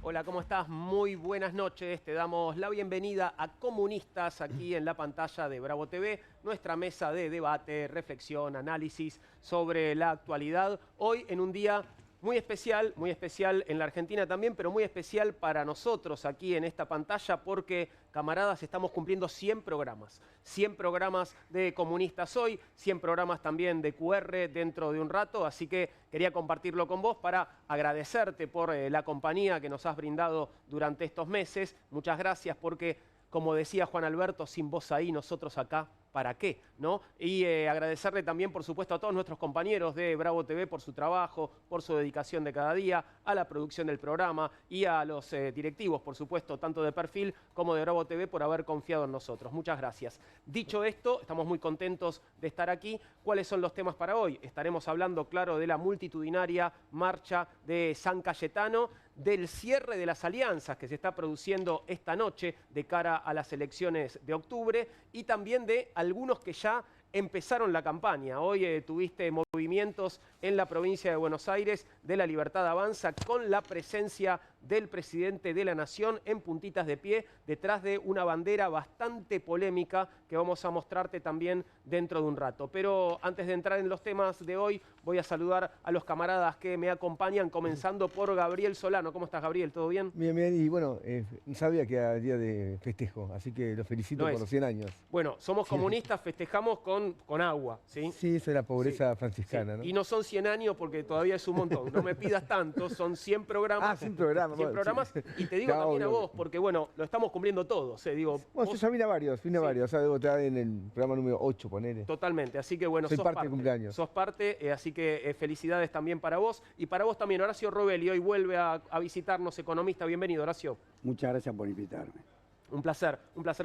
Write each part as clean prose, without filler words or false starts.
Hola, ¿cómo estás? Muy buenas noches. Te damos la bienvenida a Comunistas aquí en la pantalla de Bravo TV, nuestra mesa de debate, reflexión, análisis sobre la actualidad. Hoy en un día muy especial en la Argentina también, pero muy especial para nosotros aquí en esta pantalla porque, camaradas, estamos cumpliendo 100 programas. 100 programas de Comunistas hoy, 100 programas también de QR dentro de un rato, así que quería compartirlo con vos para agradecerte por la compañía que nos has brindado durante estos meses. Muchas gracias porque, como decía Juan Alberto, sin vos ahí, nosotros acá, ¿para qué? ¿No? Y agradecerle también, por supuesto, a todos nuestros compañeros de Bravo TV por su trabajo, por su dedicación de cada día, a la producción del programa y a los directivos, por supuesto, tanto de Perfil como de Bravo TV por haber confiado en nosotros. Muchas gracias. Dicho esto, estamos muy contentos de estar aquí. ¿Cuáles son los temas para hoy? Estaremos hablando, claro, de la multitudinaria marcha de San Cayetano, del cierre de las alianzas que se está produciendo esta noche de cara a las elecciones de octubre y también de algunos que ya empezaron la campaña. Hoy tuviste movimientos en la provincia de Buenos Aires de La Libertad Avanza con la presencia del presidente de la Nación en puntitas de pie detrás de una bandera bastante polémica que vamos a mostrarte también dentro de un rato. Pero antes de entrar en los temas de hoy, voy a saludar a los camaradas que me acompañan, comenzando por Gabriel Solano. ¿Cómo estás, Gabriel? ¿Todo bien? Bien, bien, y bueno, sabía que era día de festejo, así que los felicito por los 100 años. Bueno, somos comunistas, festejamos con agua, ¿sí? Sí, esa es la pobreza Sí, franciscana, sí. ¿no? Y no son 100 años porque todavía es un montón. No me pidas tanto, son 100 programas. Ah, 100 programas. 100 bueno, programas. sí. Y te digo Ya, también a obvio. vos, porque bueno, lo estamos cumpliendo todos. Digo, Bueno, yo vos, ya vine a varios, o sea, debo estar en el programa número 8, ponele. totalmente. Así que bueno, Soy parte del cumpleaños. Sos parte, así que felicidades también para vos. Y para vos también, Horacio Robelli, hoy vuelve a visitarnos, economista. Bienvenido, Horacio. Muchas gracias por invitarme. Un placer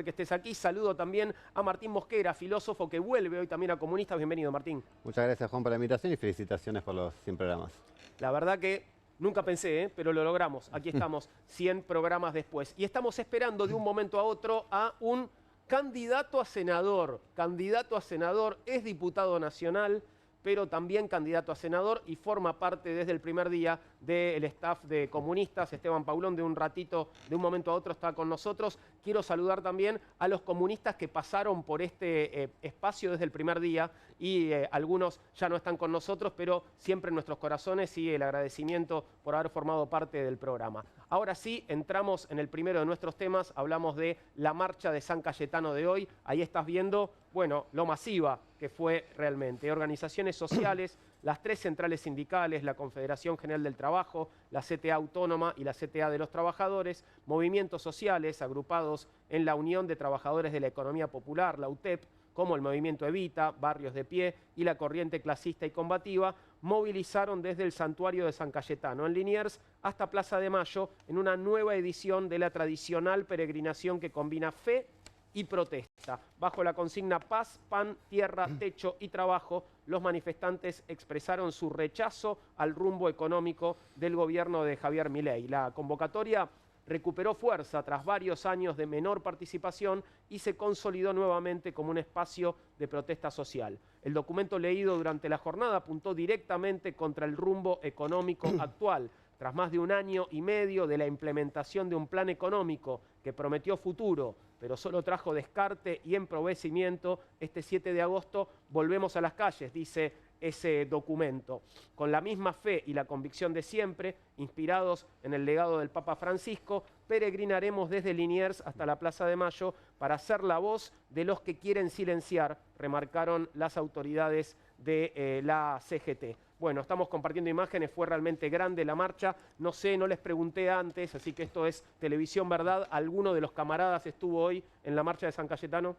que estés aquí. Saludo también a Martín Mosquera, filósofo que vuelve hoy también a Comunistas. Bienvenido, Martín. Muchas gracias, Juan, por la invitación y felicitaciones por los 100 programas. La verdad que nunca pensé, pero lo logramos. Aquí estamos, 100 programas después. Y estamos esperando de un momento a otro a un candidato a senador. Candidato a senador, es diputado nacional, pero también candidato a senador y forma parte desde el primer día del staff de Comunistas. Esteban Paulón, de un ratito, de un momento a otro, está con nosotros. Quiero saludar también a los comunistas que pasaron por este espacio desde el primer día y algunos ya no están con nosotros, pero siempre en nuestros corazones y el agradecimiento por haber formado parte del programa. Ahora sí, entramos en el primero de nuestros temas, hablamos de la marcha de San Cayetano de hoy. Ahí estás viendo, bueno, lo masiva que fue realmente. Organizaciones sociales, las 3 centrales sindicales, la Confederación General del Trabajo, la CTA Autónoma y la CTA de los Trabajadores, movimientos sociales agrupados en la Unión de Trabajadores de la Economía Popular, la UTEP, como el Movimiento Evita, Barrios de Pie y la Corriente Clasista y Combativa, movilizaron desde el Santuario de San Cayetano en Liniers hasta Plaza de Mayo en una nueva edición de la tradicional peregrinación que combina fe y protesta. Bajo la consigna Paz, Pan, Tierra, Techo y Trabajo, los manifestantes expresaron su rechazo al rumbo económico del gobierno de Javier Milei. La convocatoria recuperó fuerza tras varios años de menor participación y se consolidó nuevamente como un espacio de protesta social. El documento leído durante la jornada apuntó directamente contra el rumbo económico actual. Tras más de un año y medio de la implementación de un plan económico que prometió futuro, pero solo trajo descarte y empobrecimiento, este 7 de agosto volvemos a las calles, dice ese documento. Con la misma fe y la convicción de siempre, inspirados en el legado del Papa Francisco, peregrinaremos desde Liniers hasta la Plaza de Mayo para ser la voz de los que quieren silenciar, remarcaron las autoridades de la CGT. Bueno, estamos compartiendo imágenes, fue realmente grande la marcha. No sé, no les pregunté antes, así que esto es televisión verdad. ¿Alguno de los camaradas estuvo hoy en la marcha de San Cayetano?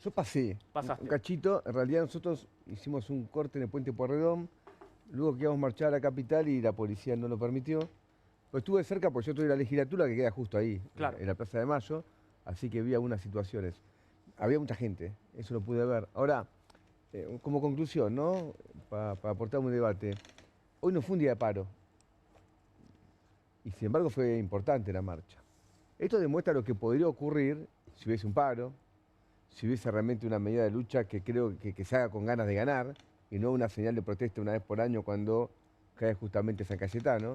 Yo pasé Pasaste. un cachito, en realidad nosotros hicimos un corte en el Puente Pueyrredón, luego que íbamos a marchar a la capital y la policía no lo permitió. Pero estuve cerca porque yo estoy en la legislatura que queda justo ahí, Claro. en la Plaza de Mayo, así que vi algunas situaciones. Había mucha gente, eso lo pude ver. Ahora, como conclusión, ¿no? Para aportar un debate, hoy no fue un día de paro, y sin embargo fue importante la marcha. Esto demuestra lo que podría ocurrir si hubiese un paro, si hubiese realmente una medida de lucha que creo que se haga con ganas de ganar, y no una señal de protesta una vez por año cuando cae justamente San Cayetano.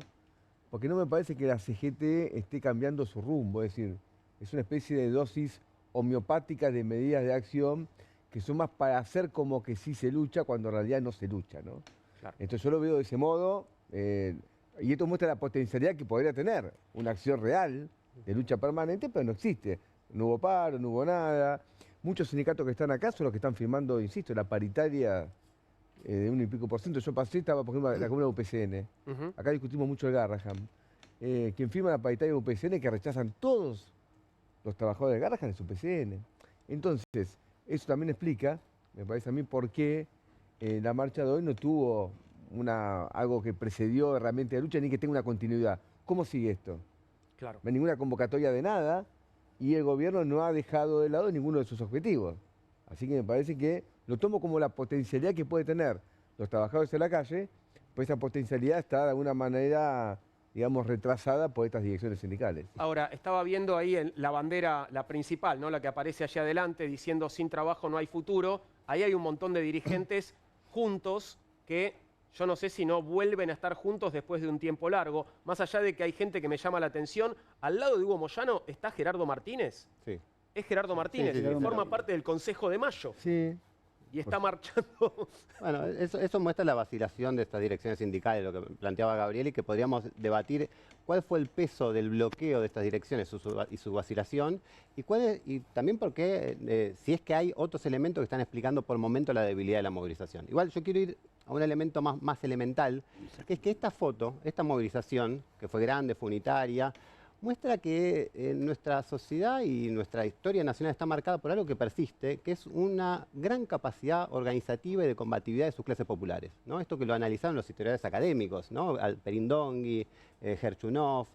porque no me parece que la CGT esté cambiando su rumbo, es decir, es una especie de dosis homeopática de medidas de acción que son más para hacer como que sí se lucha cuando en realidad no se lucha, ¿no? Claro. Entonces yo lo veo de ese modo, y esto muestra la potencialidad que podría tener una acción real de lucha permanente, pero no existe. No hubo paro, no hubo nada. Muchos sindicatos que están acá son los que están firmando, insisto, la paritaria de 1 y pico %. Yo pasé, estaba por ejemplo la comuna de UPCN. Ujú. Acá discutimos mucho el Garrahan. Quien firma la paritaria de UPCN que rechazan todos los trabajadores del Garrahan es UPCN. Entonces, eso también explica, me parece a mí, por qué la marcha de hoy no tuvo algo que precedió herramienta de lucha ni que tenga una continuidad. ¿Cómo sigue esto? Claro. No hay ninguna convocatoria de nada y el gobierno no ha dejado de lado ninguno de sus objetivos. Así que me parece que lo tomo como la potencialidad que puede tener los trabajadores en la calle, pues esa potencialidad está de alguna manera, digamos, retrasada por estas direcciones sindicales. Ahora, estaba viendo ahí la bandera, la principal, ¿no? La que aparece allá adelante diciendo sin trabajo no hay futuro. Ahí hay un montón de dirigentes juntos que yo no sé si no vuelven a estar juntos después de un tiempo largo. Más allá de que hay gente que me llama la atención, al lado de Hugo Moyano está Gerardo Martínez. Sí. Es Gerardo Martínez, sí, que sí, forma parte del Consejo de Mayo Sí. y está marchando. Bueno, eso muestra la vacilación de estas direcciones sindicales, lo que planteaba Gabriel, y que podríamos debatir cuál fue el peso del bloqueo de estas direcciones y su vacilación, y también por qué, si es que hay otros elementos que están explicando por el momento la debilidad de la movilización. Igual yo quiero ir a un elemento más elemental, que es que esta foto, esta movilización, que fue grande, fue unitaria, muestra que nuestra sociedad y nuestra historia nacional está marcada por algo que persiste, que es una gran capacidad organizativa y de combatividad de sus clases populares, ¿no? Esto que lo analizaron los historiadores académicos, ¿no? Perindongui, Gerchunov,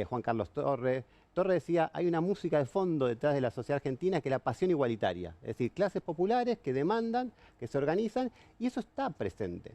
Juan Carlos Torres. Torres decía, hay una música de fondo detrás de la sociedad argentina que es la pasión igualitaria, es decir, clases populares que demandan, que se organizan, y eso está presente.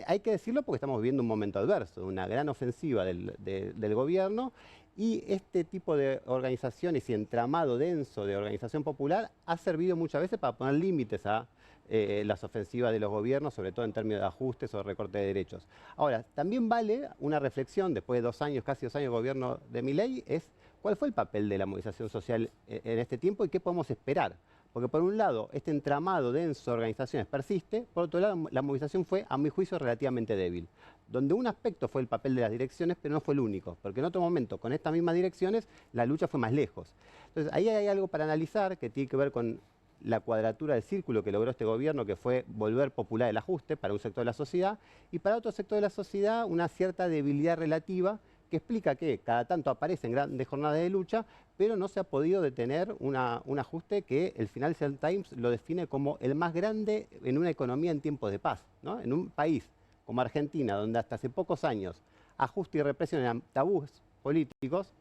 Hay que decirlo porque estamos viviendo un momento adverso, una gran ofensiva del gobierno, y este tipo de organizaciones y entramado denso de organización popular ha servido muchas veces para poner límites a las ofensivas de los gobiernos, sobre todo en términos de ajustes o de recorte de derechos. Ahora, también vale una reflexión, después de 2 años, casi 2 años de gobierno de Milei, es cuál fue el papel de la movilización social en este tiempo y qué podemos esperar. Porque por un lado, este entramado denso de organizaciones persiste, por otro lado, la movilización fue, a mi juicio, relativamente débil. Donde un aspecto fue el papel de las direcciones, pero no fue el único, porque en otro momento, con estas mismas direcciones, la lucha fue más lejos. Entonces, ahí hay algo para analizar que tiene que ver con la cuadratura del círculo que logró este gobierno, que fue volver popular el ajuste para un sector de la sociedad, y para otro sector de la sociedad una cierta debilidad relativa, que explica que cada tanto aparecen grandes jornadas de lucha, pero no se ha podido detener un ajuste que el Financial Times lo define como el más grande en una economía en tiempos de paz, ¿no? En un país como Argentina, donde hasta hace pocos años ajuste y represión eran tabús políticos,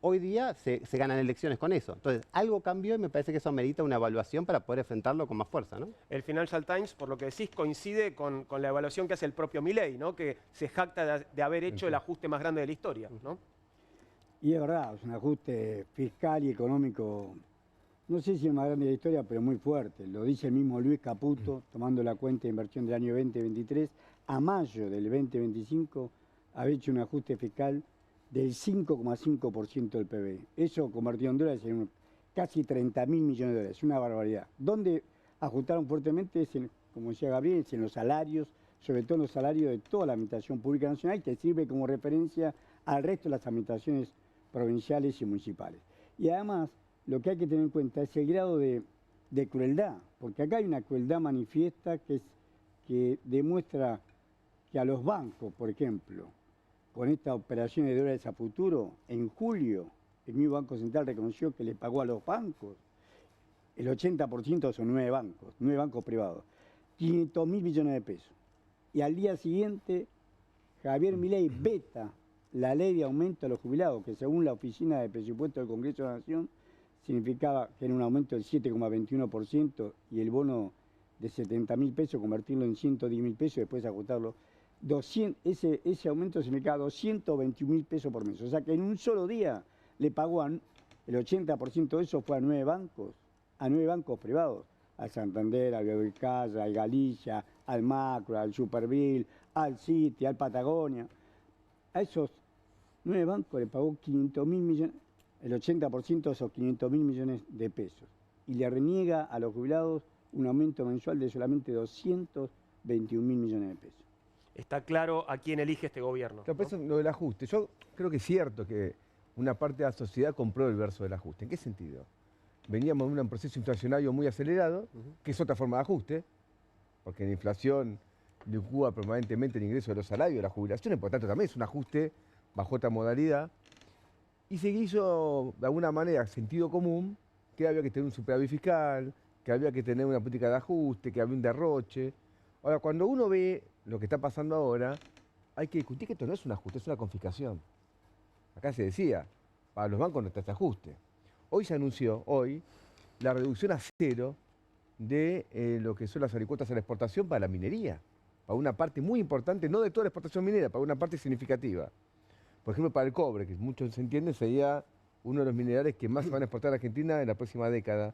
hoy día se ganan elecciones con eso. Entonces, algo cambió y me parece que eso merita una evaluación para poder enfrentarlo con más fuerza, ¿no? El Financial Times, por lo que decís, coincide con la evaluación que hace el propio Milei, ¿no? Que se jacta de haber hecho el ajuste más grande de la historia, ¿no? Y es verdad, es un ajuste fiscal y económico, no sé si el más grande de la historia, pero muy fuerte. Lo dice el mismo Luis Caputo, tomando la cuenta de inversión del año 2023, a mayo del 2025 había hecho un ajuste fiscal del 5,5% del PBI. Eso convertido en dólares en casi 30.000 millones de dólares, una barbaridad. ¿Dónde ajustaron fuertemente? Es como decía Gabriel, es en los salarios, sobre todo en los salarios de toda la administración pública nacional, que sirve como referencia al resto de las administraciones provinciales y municipales. Y además, lo que hay que tener en cuenta es el grado de crueldad, porque acá hay una crueldad manifiesta que demuestra que a los bancos, por ejemplo, con estas operaciones de dólares a futuro, en julio el mismo Banco Central reconoció que le pagó a los bancos, el 80% son 9 bancos privados, 500.000 millones de pesos. Y al día siguiente, Javier Milei veta la ley de aumento a los jubilados, que según la Oficina de Presupuesto del Congreso de la Nación, significaba que era un aumento del 7,21% y el bono de 70.000 pesos, convertirlo en 110.000 pesos y después ajustarlo. Ese aumento significaba 221.000 pesos por mes. O sea que en un solo día le pagó el 80% de eso fue a 9 bancos privados, al Santander, al Bielcasa, al Galicia, al Macro, al Superville, al Citi, al Patagonia. a esos 9 bancos le pagó 500.000 millones, el 80% de esos 500.000 millones de pesos. Y le reniega a los jubilados un aumento mensual de solamente 221.000 millones de pesos. Está claro a quién elige este gobierno. Claro, pero eso, lo del ajuste. Yo creo que es cierto que una parte de la sociedad compró el verso del ajuste. ¿En qué sentido? Veníamos de un proceso inflacionario muy acelerado, que es otra forma de ajuste, porque la inflación licúa permanentemente el ingreso de los salarios, de las jubilaciones, por lo tanto también es un ajuste bajo otra modalidad. Y se hizo de alguna manera sentido común que había que tener un superávit fiscal, que había que tener una política de ajuste, que había un derroche. Ahora, cuando uno ve lo que está pasando ahora, hay que discutir que esto no es un ajuste, es una confiscación. Acá se decía, para los bancos no está este ajuste. Hoy se anunció, la reducción a cero de lo que son las alicuotas a la exportación para la minería. Para una parte muy importante, no de toda la exportación minera, para una parte significativa. Por ejemplo, para el cobre, que muchos entienden, sería uno de los minerales que más se van a exportar a Argentina en la próxima década.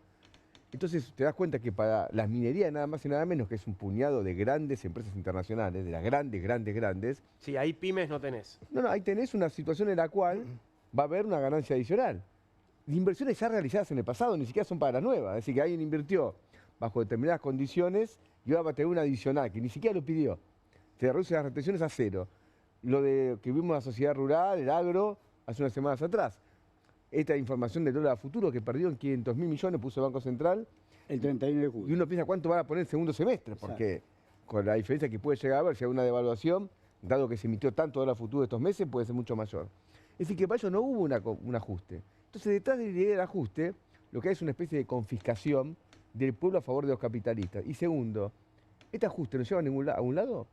Entonces te das cuenta que para las minerías nada más y nada menos, que es un puñado de grandes empresas internacionales, de las grandes. Sí, ahí pymes no tenés. No, ahí tenés una situación en la cual va a haber una ganancia adicional. De inversiones ya realizadas en el pasado, ni siquiera son para las nuevas. Es decir, que alguien invirtió bajo determinadas condiciones y ahora va a tener una adicional, que ni siquiera lo pidió. Se reduce las retenciones a cero. Lo de que vimos la sociedad rural, el agro, hace unas semanas atrás. Esta información del dólar a futuro que perdió en 500.000 millones, puso el Banco Central. El 31 de julio. Y uno piensa cuánto van a poner el segundo semestre, porque con la diferencia que puede llegar a haber, si hay una devaluación, dado que se emitió tanto dólar a futuro estos meses, puede ser mucho mayor. Es decir, que para ello no hubo un ajuste. Entonces, detrás de la idea del ajuste, lo que hay es una especie de confiscación del pueblo a favor de los capitalistas. Y segundo, ¿este ajuste no lleva a un lado?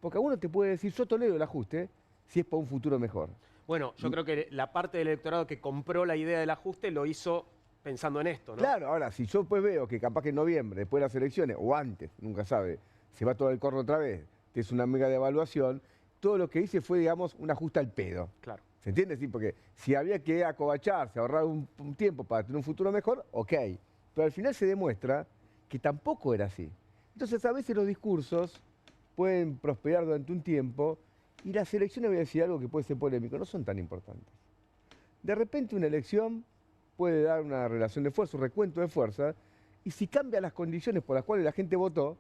Porque alguno te puede decir, yo tolero el ajuste si es para un futuro mejor. Bueno, yo creo que la parte del electorado que compró la idea del ajuste lo hizo pensando en esto, ¿no? Claro, ahora, si yo pues veo que capaz que en noviembre, después de las elecciones, o antes, nunca sabe, se va todo el corno otra vez, es una mega devaluación, todo lo que hice fue, digamos, un ajuste al pedo. Claro. ¿Se entiende? Sí, porque si había que acobacharse, ahorrar un tiempo para tener un futuro mejor, ok. Pero al final se demuestra que tampoco era así. Entonces, a veces los discursos pueden prosperar durante un tiempo y las elecciones, voy a decir algo que puede ser polémico, no son tan importantes. De repente una elección puede dar una relación de fuerza, un recuento de fuerza, y si cambian las condiciones por las cuales la gente votó,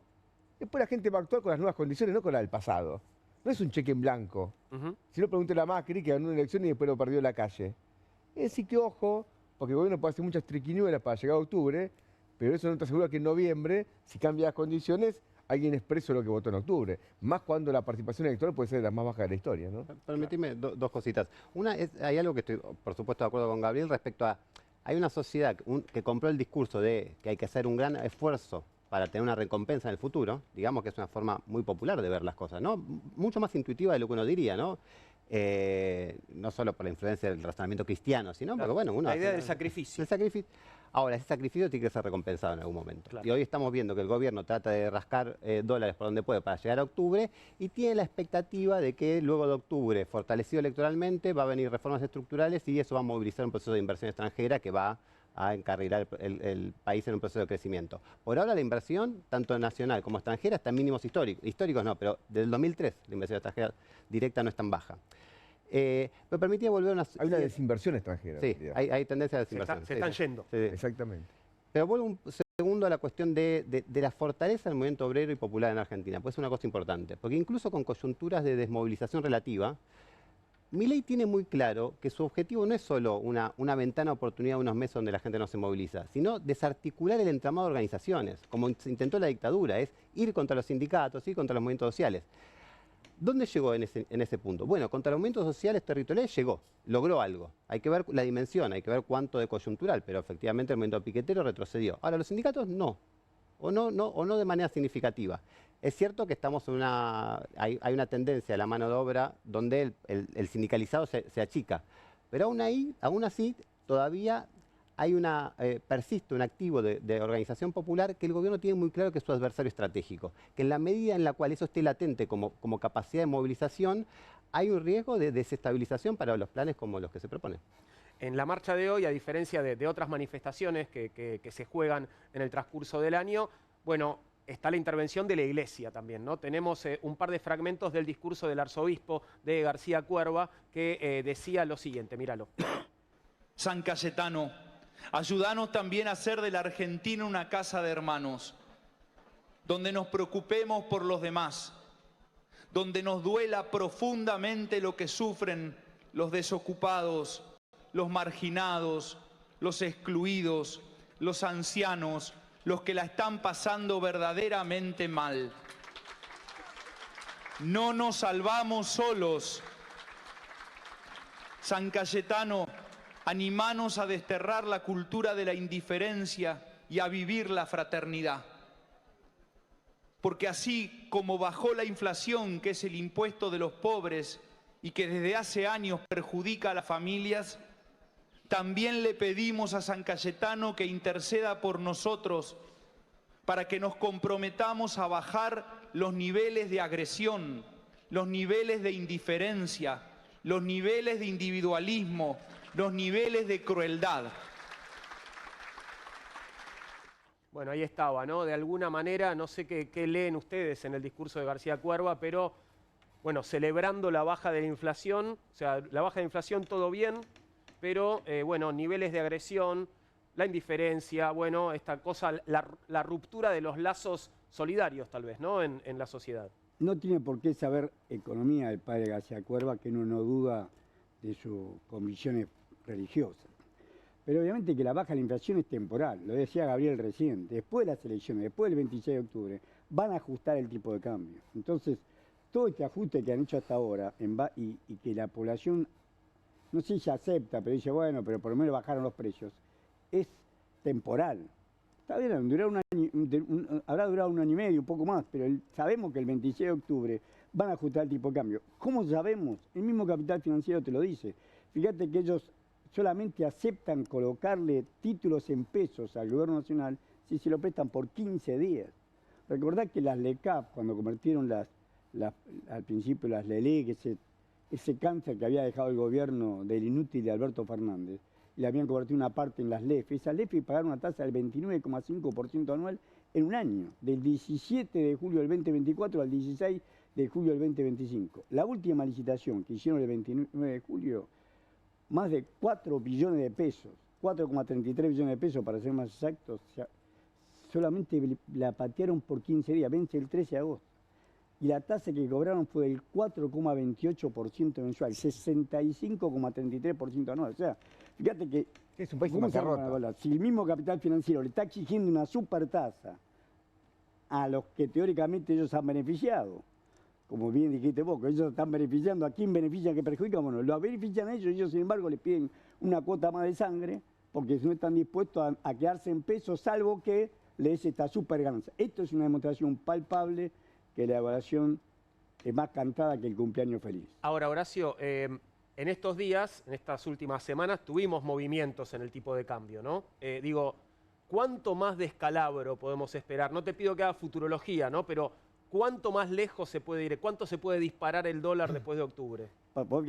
después la gente va a actuar con las nuevas condiciones, no con las del pasado. No es un cheque en blanco. Si no, pregúntele a Macri, que ganó una elección y después lo perdió en la calle. Es decir que, ojo, porque el gobierno puede hacer muchas triquiñuelas para llegar a octubre, pero eso no te asegura que en noviembre, si cambia las condiciones, alguien expreso lo que votó en octubre. Más cuando la participación electoral puede ser de las más bajas de la historia, ¿no? Permitime dos cositas. Una es, hay algo que estoy, por supuesto, de acuerdo con Gabriel respecto a, hay una sociedad que compró el discurso de que hay que hacer un gran esfuerzo para tener una recompensa en el futuro, digamos que es una forma muy popular de ver las cosas, ¿no? Mucho más intuitiva de lo que uno diría, ¿no? No solo por la influencia del razonamiento cristiano, sino porque, bueno, uno... La idea del sacrificio. El sacrificio. Ahora, ese sacrificio tiene que ser recompensado en algún momento. Claro. Y hoy estamos viendo que el gobierno trata de rascar dólares por donde puede para llegar a octubre y tiene la expectativa de que luego de octubre, fortalecido electoralmente, va a venir reformas estructurales y eso va a movilizar un proceso de inversión extranjera que va a encarrilar el país en un proceso de crecimiento. Por ahora la inversión, tanto nacional como extranjera, está en mínimos históricos. Históricos no, pero desde el 2003 la inversión extranjera directa no es tan baja. Me permitía volver a una... Hay una desinversión extranjera. Sí, hay tendencia a desinversión. Se están yendo. Sí. Exactamente. Pero vuelvo un segundo a la cuestión de la fortaleza del movimiento obrero y popular en Argentina, pues es una cosa importante, porque incluso con coyunturas de desmovilización relativa, Milei tiene muy claro que su objetivo no es solo una ventana de oportunidad de unos meses donde la gente no se moviliza, sino desarticular el entramado de organizaciones, como se intentó la dictadura, es ir contra los sindicatos, ir contra los movimientos sociales. ¿Dónde llegó en ese punto? Bueno, contra los movimientos sociales territoriales llegó, logró algo. Hay que ver la dimensión, hay que ver cuánto de coyuntural, pero efectivamente el movimiento piquetero retrocedió. Ahora, los sindicatos no, o no de manera significativa. Es cierto que estamos en hay una tendencia a la mano de obra donde el sindicalizado se achica, pero aún así todavía hay persiste un activo de organización popular que el gobierno tiene muy claro que es su adversario estratégico, que en la medida en la cual eso esté latente como capacidad de movilización, hay un riesgo de desestabilización para los planes como los que se proponen. En la marcha de hoy, a diferencia de otras manifestaciones que se juegan en el transcurso del año, bueno, está la intervención de la Iglesia también, ¿no? Tenemos un par de fragmentos del discurso del arzobispo de García Cuerva que decía lo siguiente, míralo. San Cayetano, ayúdanos también a hacer de la Argentina una casa de hermanos, donde nos preocupemos por los demás, donde nos duela profundamente lo que sufren los desocupados, los marginados, los excluidos, los ancianos, los que la están pasando verdaderamente mal. No nos salvamos solos. San Cayetano, animanos a desterrar la cultura de la indiferencia y a vivir la fraternidad. Porque así como bajó la inflación, que es el impuesto de los pobres y que desde hace años perjudica a las familias, también le pedimos a San Cayetano que interceda por nosotros para que nos comprometamos a bajar los niveles de agresión, los niveles de indiferencia, los niveles de individualismo, los niveles de crueldad. Bueno, ahí estaba, ¿no? De alguna manera, no sé qué leen ustedes en el discurso de García Cuerva, pero, bueno, celebrando la baja de la inflación, o sea, la baja de inflación todo bien, pero, bueno, niveles de agresión, la indiferencia, bueno, esta cosa, la ruptura de los lazos solidarios, tal vez, ¿no? En la sociedad. No tiene por qué saber economía el padre García Cuerva, que uno no duda de sus convicciones religiosas. Pero obviamente que la baja de la inflación es temporal, lo decía Gabriel recién. Después de las elecciones, después del 26 de octubre, van a ajustar el tipo de cambio. Entonces, todo este ajuste que han hecho hasta ahora y que la población, no sé si acepta, pero dice, bueno, pero por lo menos bajaron los precios, es temporal. Está bien, habrá durado un año y medio, un poco más, pero sabemos que el 26 de octubre van a ajustar el tipo de cambio. ¿Cómo sabemos? El mismo capital financiero te lo dice. Fíjate que ellos solamente aceptan colocarle títulos en pesos al gobierno nacional si se lo prestan por 15 días. Recordad que las LECAP, cuando convirtieron al principio las LELEC, ese cáncer que había dejado el gobierno del inútil de Alberto Fernández, y le habían convertido una parte en las LEF. Esas LEF pagaron una tasa del 29,5% anual en un año, del 17 de julio del 2024 al 16 de julio del 2025. La última licitación que hicieron el 29 de julio, más de 4 billones de pesos, 4,33 billones de pesos para ser más exactos, o sea, solamente la patearon por 15 días, vence el 13 de agosto. Y la tasa que cobraron fue del 4,28% mensual, 65,33% anual. O sea, fíjate que es un país en bancarrota. Si el mismo capital financiero le está exigiendo una supertasa a los que teóricamente ellos han beneficiado, como bien dijiste vos, que ellos están beneficiando, ¿a quién benefician, qué perjudican? Bueno, lo benefician a ellos sin embargo les piden una cuota más de sangre porque no están dispuestos a quedarse en pesos, salvo que les esta super ganancia. Esto es una demostración palpable que la evaluación es más cantada que el cumpleaños feliz. Ahora, Horacio, en estos días, en estas últimas semanas, tuvimos movimientos en el tipo de cambio, ¿no? Digo, ¿cuánto más descalabro podemos esperar? No te pido que hagas futurología, ¿no? Pero ¿cuánto más lejos se puede ir? ¿Cuánto se puede disparar el dólar después de octubre? Por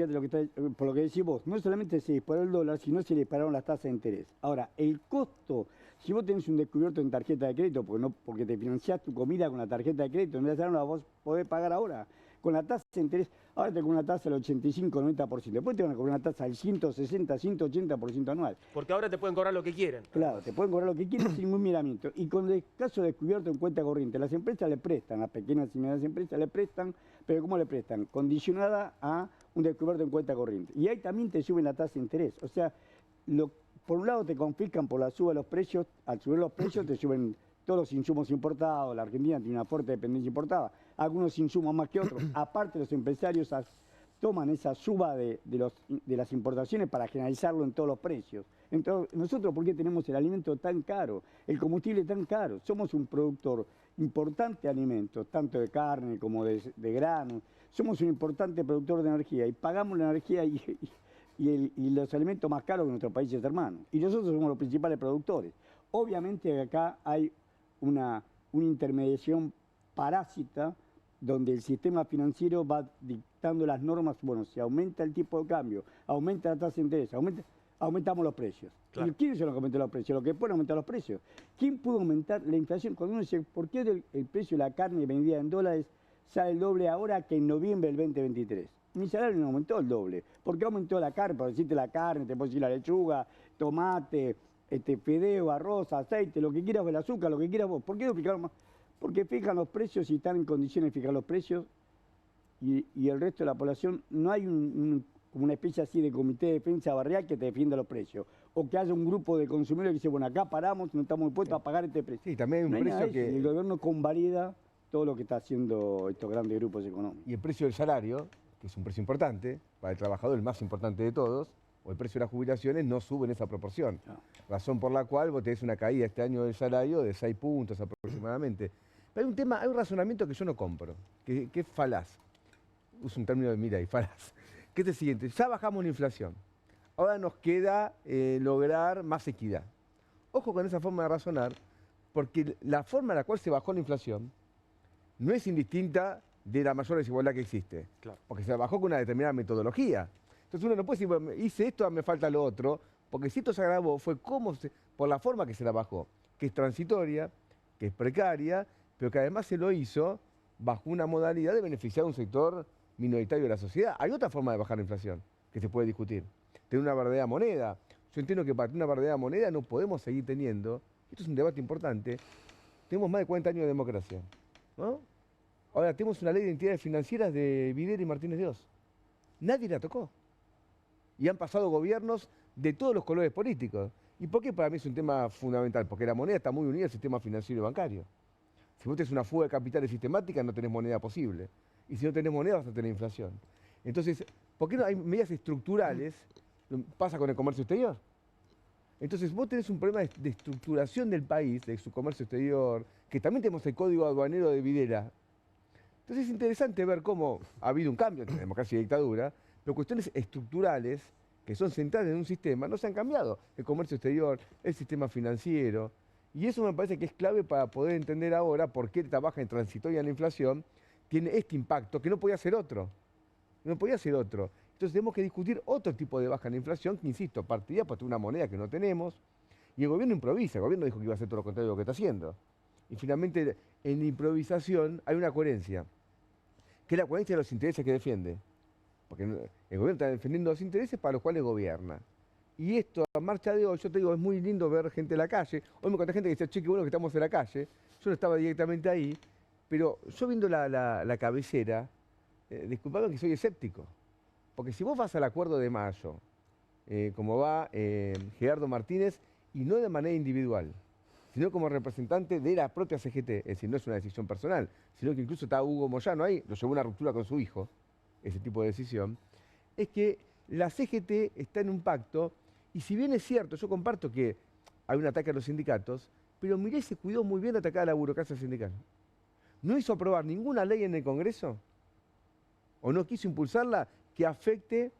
lo que decís vos, no solamente se disparó el dólar, sino se dispararon las tasas de interés. Ahora, el costo, si vos tenés un descubierto en tarjeta de crédito, porque te financiás tu comida con la tarjeta de crédito, no la vos podés pagar ahora. Con la tasa de interés, ahora te cobran una tasa del 85-90%. Después te van a cobrar una tasa del 160-180% anual. Porque ahora te pueden cobrar lo que quieren. Claro, te pueden cobrar lo que quieren sin ningún miramiento. Y con el caso descubierto en cuenta corriente, las empresas le prestan, las pequeñas y medianas empresas le prestan, pero ¿cómo le prestan? Condicionada a un descubierto en cuenta corriente. Y ahí también te suben la tasa de interés. O sea, por un lado te confiscan por la suba de los precios, al subir los precios te suben todos los insumos importados, la Argentina tiene una fuerte dependencia importada, algunos insumos más que otros. Aparte los empresarios toman esa suba de las importaciones para generalizarlo en todos los precios. Entonces, nosotros, ¿por qué tenemos el alimento tan caro, el combustible tan caro? Somos un productor importante de alimentos, tanto de carne como de granos. Somos un importante productor de energía y pagamos la energía y los alimentos más caros que nuestros países hermanos. Y nosotros somos los principales productores. Obviamente acá hay una intermediación parásita donde el sistema financiero va dictando las normas. Bueno, si aumenta el tipo de cambio, aumenta la tasa de interés, aumentamos los precios. Claro. ¿Y quiénes son los que aumentan los precios? Los que pueden aumentar los precios. ¿Quién pudo aumentar la inflación? Cuando uno dice, ¿por qué el precio de la carne vendida en dólares sale el doble ahora que en noviembre del 2023? Mi salario no aumentó el doble. ¿Por qué aumentó la carne? Por decirte la carne, te puedo decir la lechuga, tomate, fideo, arroz, aceite, lo que quieras, el azúcar, lo que quieras vos. ¿Por qué no fijaron más? Porque fijan los precios y están en condiciones de fijar los precios y el resto de la población no hay como una especie así de comité de defensa barrial que te defienda los precios. O que haya un grupo de consumidores que dice, bueno, acá paramos, no estamos dispuestos a pagar este precio. Sí, también hay un No hay nada precio de eso, que... y el gobierno convalida todo lo que está haciendo estos grandes grupos económicos. Y el precio del salario, que es un precio importante, para el trabajador el más importante de todos, o el precio de las jubilaciones, no sube en esa proporción. No. Razón por la cual vos tenés una caída este año del salario de 6 puntos aproximadamente. Pero hay un razonamiento que yo no compro, que es falaz. Uso un término de Milei, falaz. Que es el siguiente, ya bajamos la inflación. Ahora nos queda lograr más equidad. Ojo con esa forma de razonar, porque la forma en la cual se bajó la inflación no es indistinta de la mayor desigualdad que existe. Claro. Porque se bajó con una determinada metodología. Entonces uno no puede decir, bueno, hice esto, me falta lo otro, porque si esto se agravó fue por la forma que se la bajó, que es transitoria, que es precaria, pero que además se lo hizo bajo una modalidad de beneficiar a un sector minoritario de la sociedad. Hay otra forma de bajar la inflación que se puede discutir. Tener una verdadera moneda. Yo entiendo que para tener una verdadera moneda no podemos seguir teniendo, esto es un debate importante, tenemos más de 40 años de democracia, ¿no? Ahora tenemos una ley de entidades financieras de Videla y Martínez de Oz. Nadie la tocó. Y han pasado gobiernos de todos los colores políticos. ¿Y por qué para mí es un tema fundamental? Porque la moneda está muy unida al sistema financiero y bancario. Si vos tenés una fuga de capitales sistemática, no tenés moneda posible. Y si no tenés moneda, vas a tener inflación. Entonces, ¿por qué no hay medidas estructurales? Pasa con el comercio exterior. Entonces, vos tenés un problema de estructuración del país, de su comercio exterior, que también tenemos el código aduanero de Videla. Entonces, es interesante ver cómo ha habido un cambio entre democracia y dictadura, pero cuestiones estructurales que son centrales en un sistema no se han cambiado. El comercio exterior, el sistema financiero. Y eso me parece que es clave para poder entender ahora por qué esta baja en transitoria la inflación tiene este impacto que no podía ser otro. No podía ser otro. Entonces tenemos que discutir otro tipo de baja en la inflación que, insisto, partiría por una moneda que no tenemos. Y el gobierno improvisa. El gobierno dijo que iba a hacer todo lo contrario de lo que está haciendo. Y finalmente en la improvisación hay una coherencia, que es la coherencia de los intereses que defiende. Porque el gobierno está defendiendo los intereses para los cuales gobierna. Y esto, a marcha de hoy, yo te digo, es muy lindo ver gente en la calle. Hoy me conté gente que decía, che, qué bueno que estamos en la calle. Yo no estaba directamente ahí, pero yo viendo la cabecera, disculpame que soy escéptico. Porque si vos vas al acuerdo de mayo, como va Gerardo Martínez, y no de manera individual, sino como representante de la propia CGT, es decir, no es una decisión personal, sino que incluso está Hugo Moyano ahí, lo llevó a una ruptura con su hijo, ese tipo de decisión, es que la CGT está en un pacto, y si bien es cierto, yo comparto que hay un ataque a los sindicatos, pero Milei se cuidó muy bien de atacar a la burocracia sindical. No hizo aprobar ninguna ley en el Congreso, o no quiso impulsarla, que afecte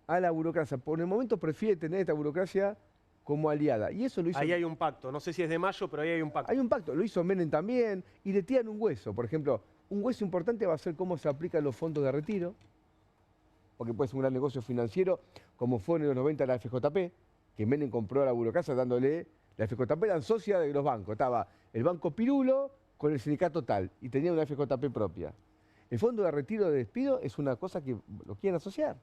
a la burocracia. Por el momento prefiere tener esta burocracia como aliada. Y eso lo hizo... Ahí hay un pacto. No sé si es de mayo, pero ahí hay un pacto. Hay un pacto. Lo hizo Menem también. Y le tiran un hueso. Por ejemplo, un hueso importante va a ser cómo se aplican los fondos de retiro. Porque puede ser un gran negocio financiero, como fue en los 90 la FJP, que Menem compró a la burocracia dándole... La FJP era socia de los bancos. Estaba el Banco Pirulo con el sindicato tal. Y tenía una FJP propia. El fondo de retiro de despido es una cosa que lo quieren asociar.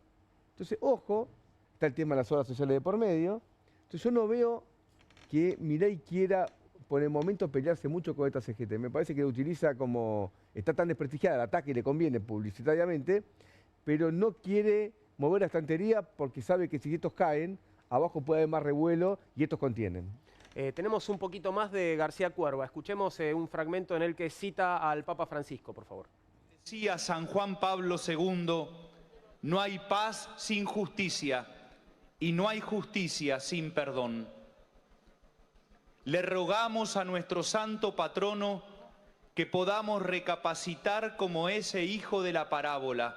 Entonces, ojo, está el tema de las obras sociales de por medio. Entonces yo no veo que Milei quiera por el momento pelearse mucho con esta CGT. Me parece que lo utiliza como... Está tan desprestigiada, el ataque le conviene publicitariamente, pero no quiere mover la estantería porque sabe que si estos caen, abajo puede haber más revuelo y estos contienen. Tenemos un poquito más de García Cuerva. Escuchemos un fragmento en el que cita al Papa Francisco, por favor. Decía San Juan Pablo II, no hay paz sin justicia y no hay justicia sin perdón. Le rogamos a nuestro santo patrono que podamos recapacitar como ese hijo de la parábola,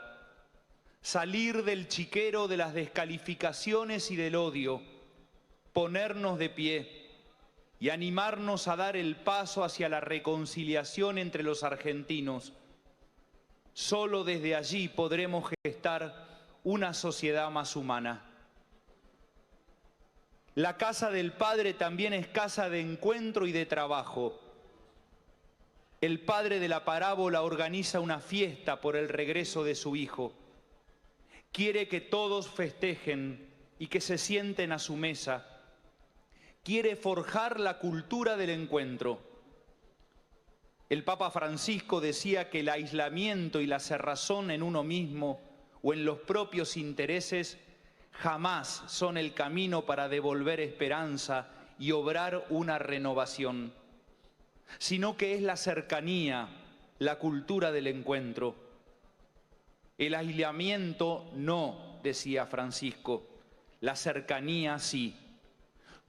salir del chiquero de las descalificaciones y del odio, ponernos de pie y animarnos a dar el paso hacia la reconciliación entre los argentinos. Solo desde allí podremos gestar una sociedad más humana. La casa del Padre también es casa de encuentro y de trabajo. El padre de la parábola organiza una fiesta por el regreso de su hijo. Quiere que todos festejen y que se sienten a su mesa. Quiere forjar la cultura del encuentro. El Papa Francisco decía que el aislamiento y la cerrazón en uno mismo o en los propios intereses jamás son el camino para devolver esperanza y obrar una renovación, sino que es la cercanía, la cultura del encuentro. El aislamiento no, decía Francisco, la cercanía sí.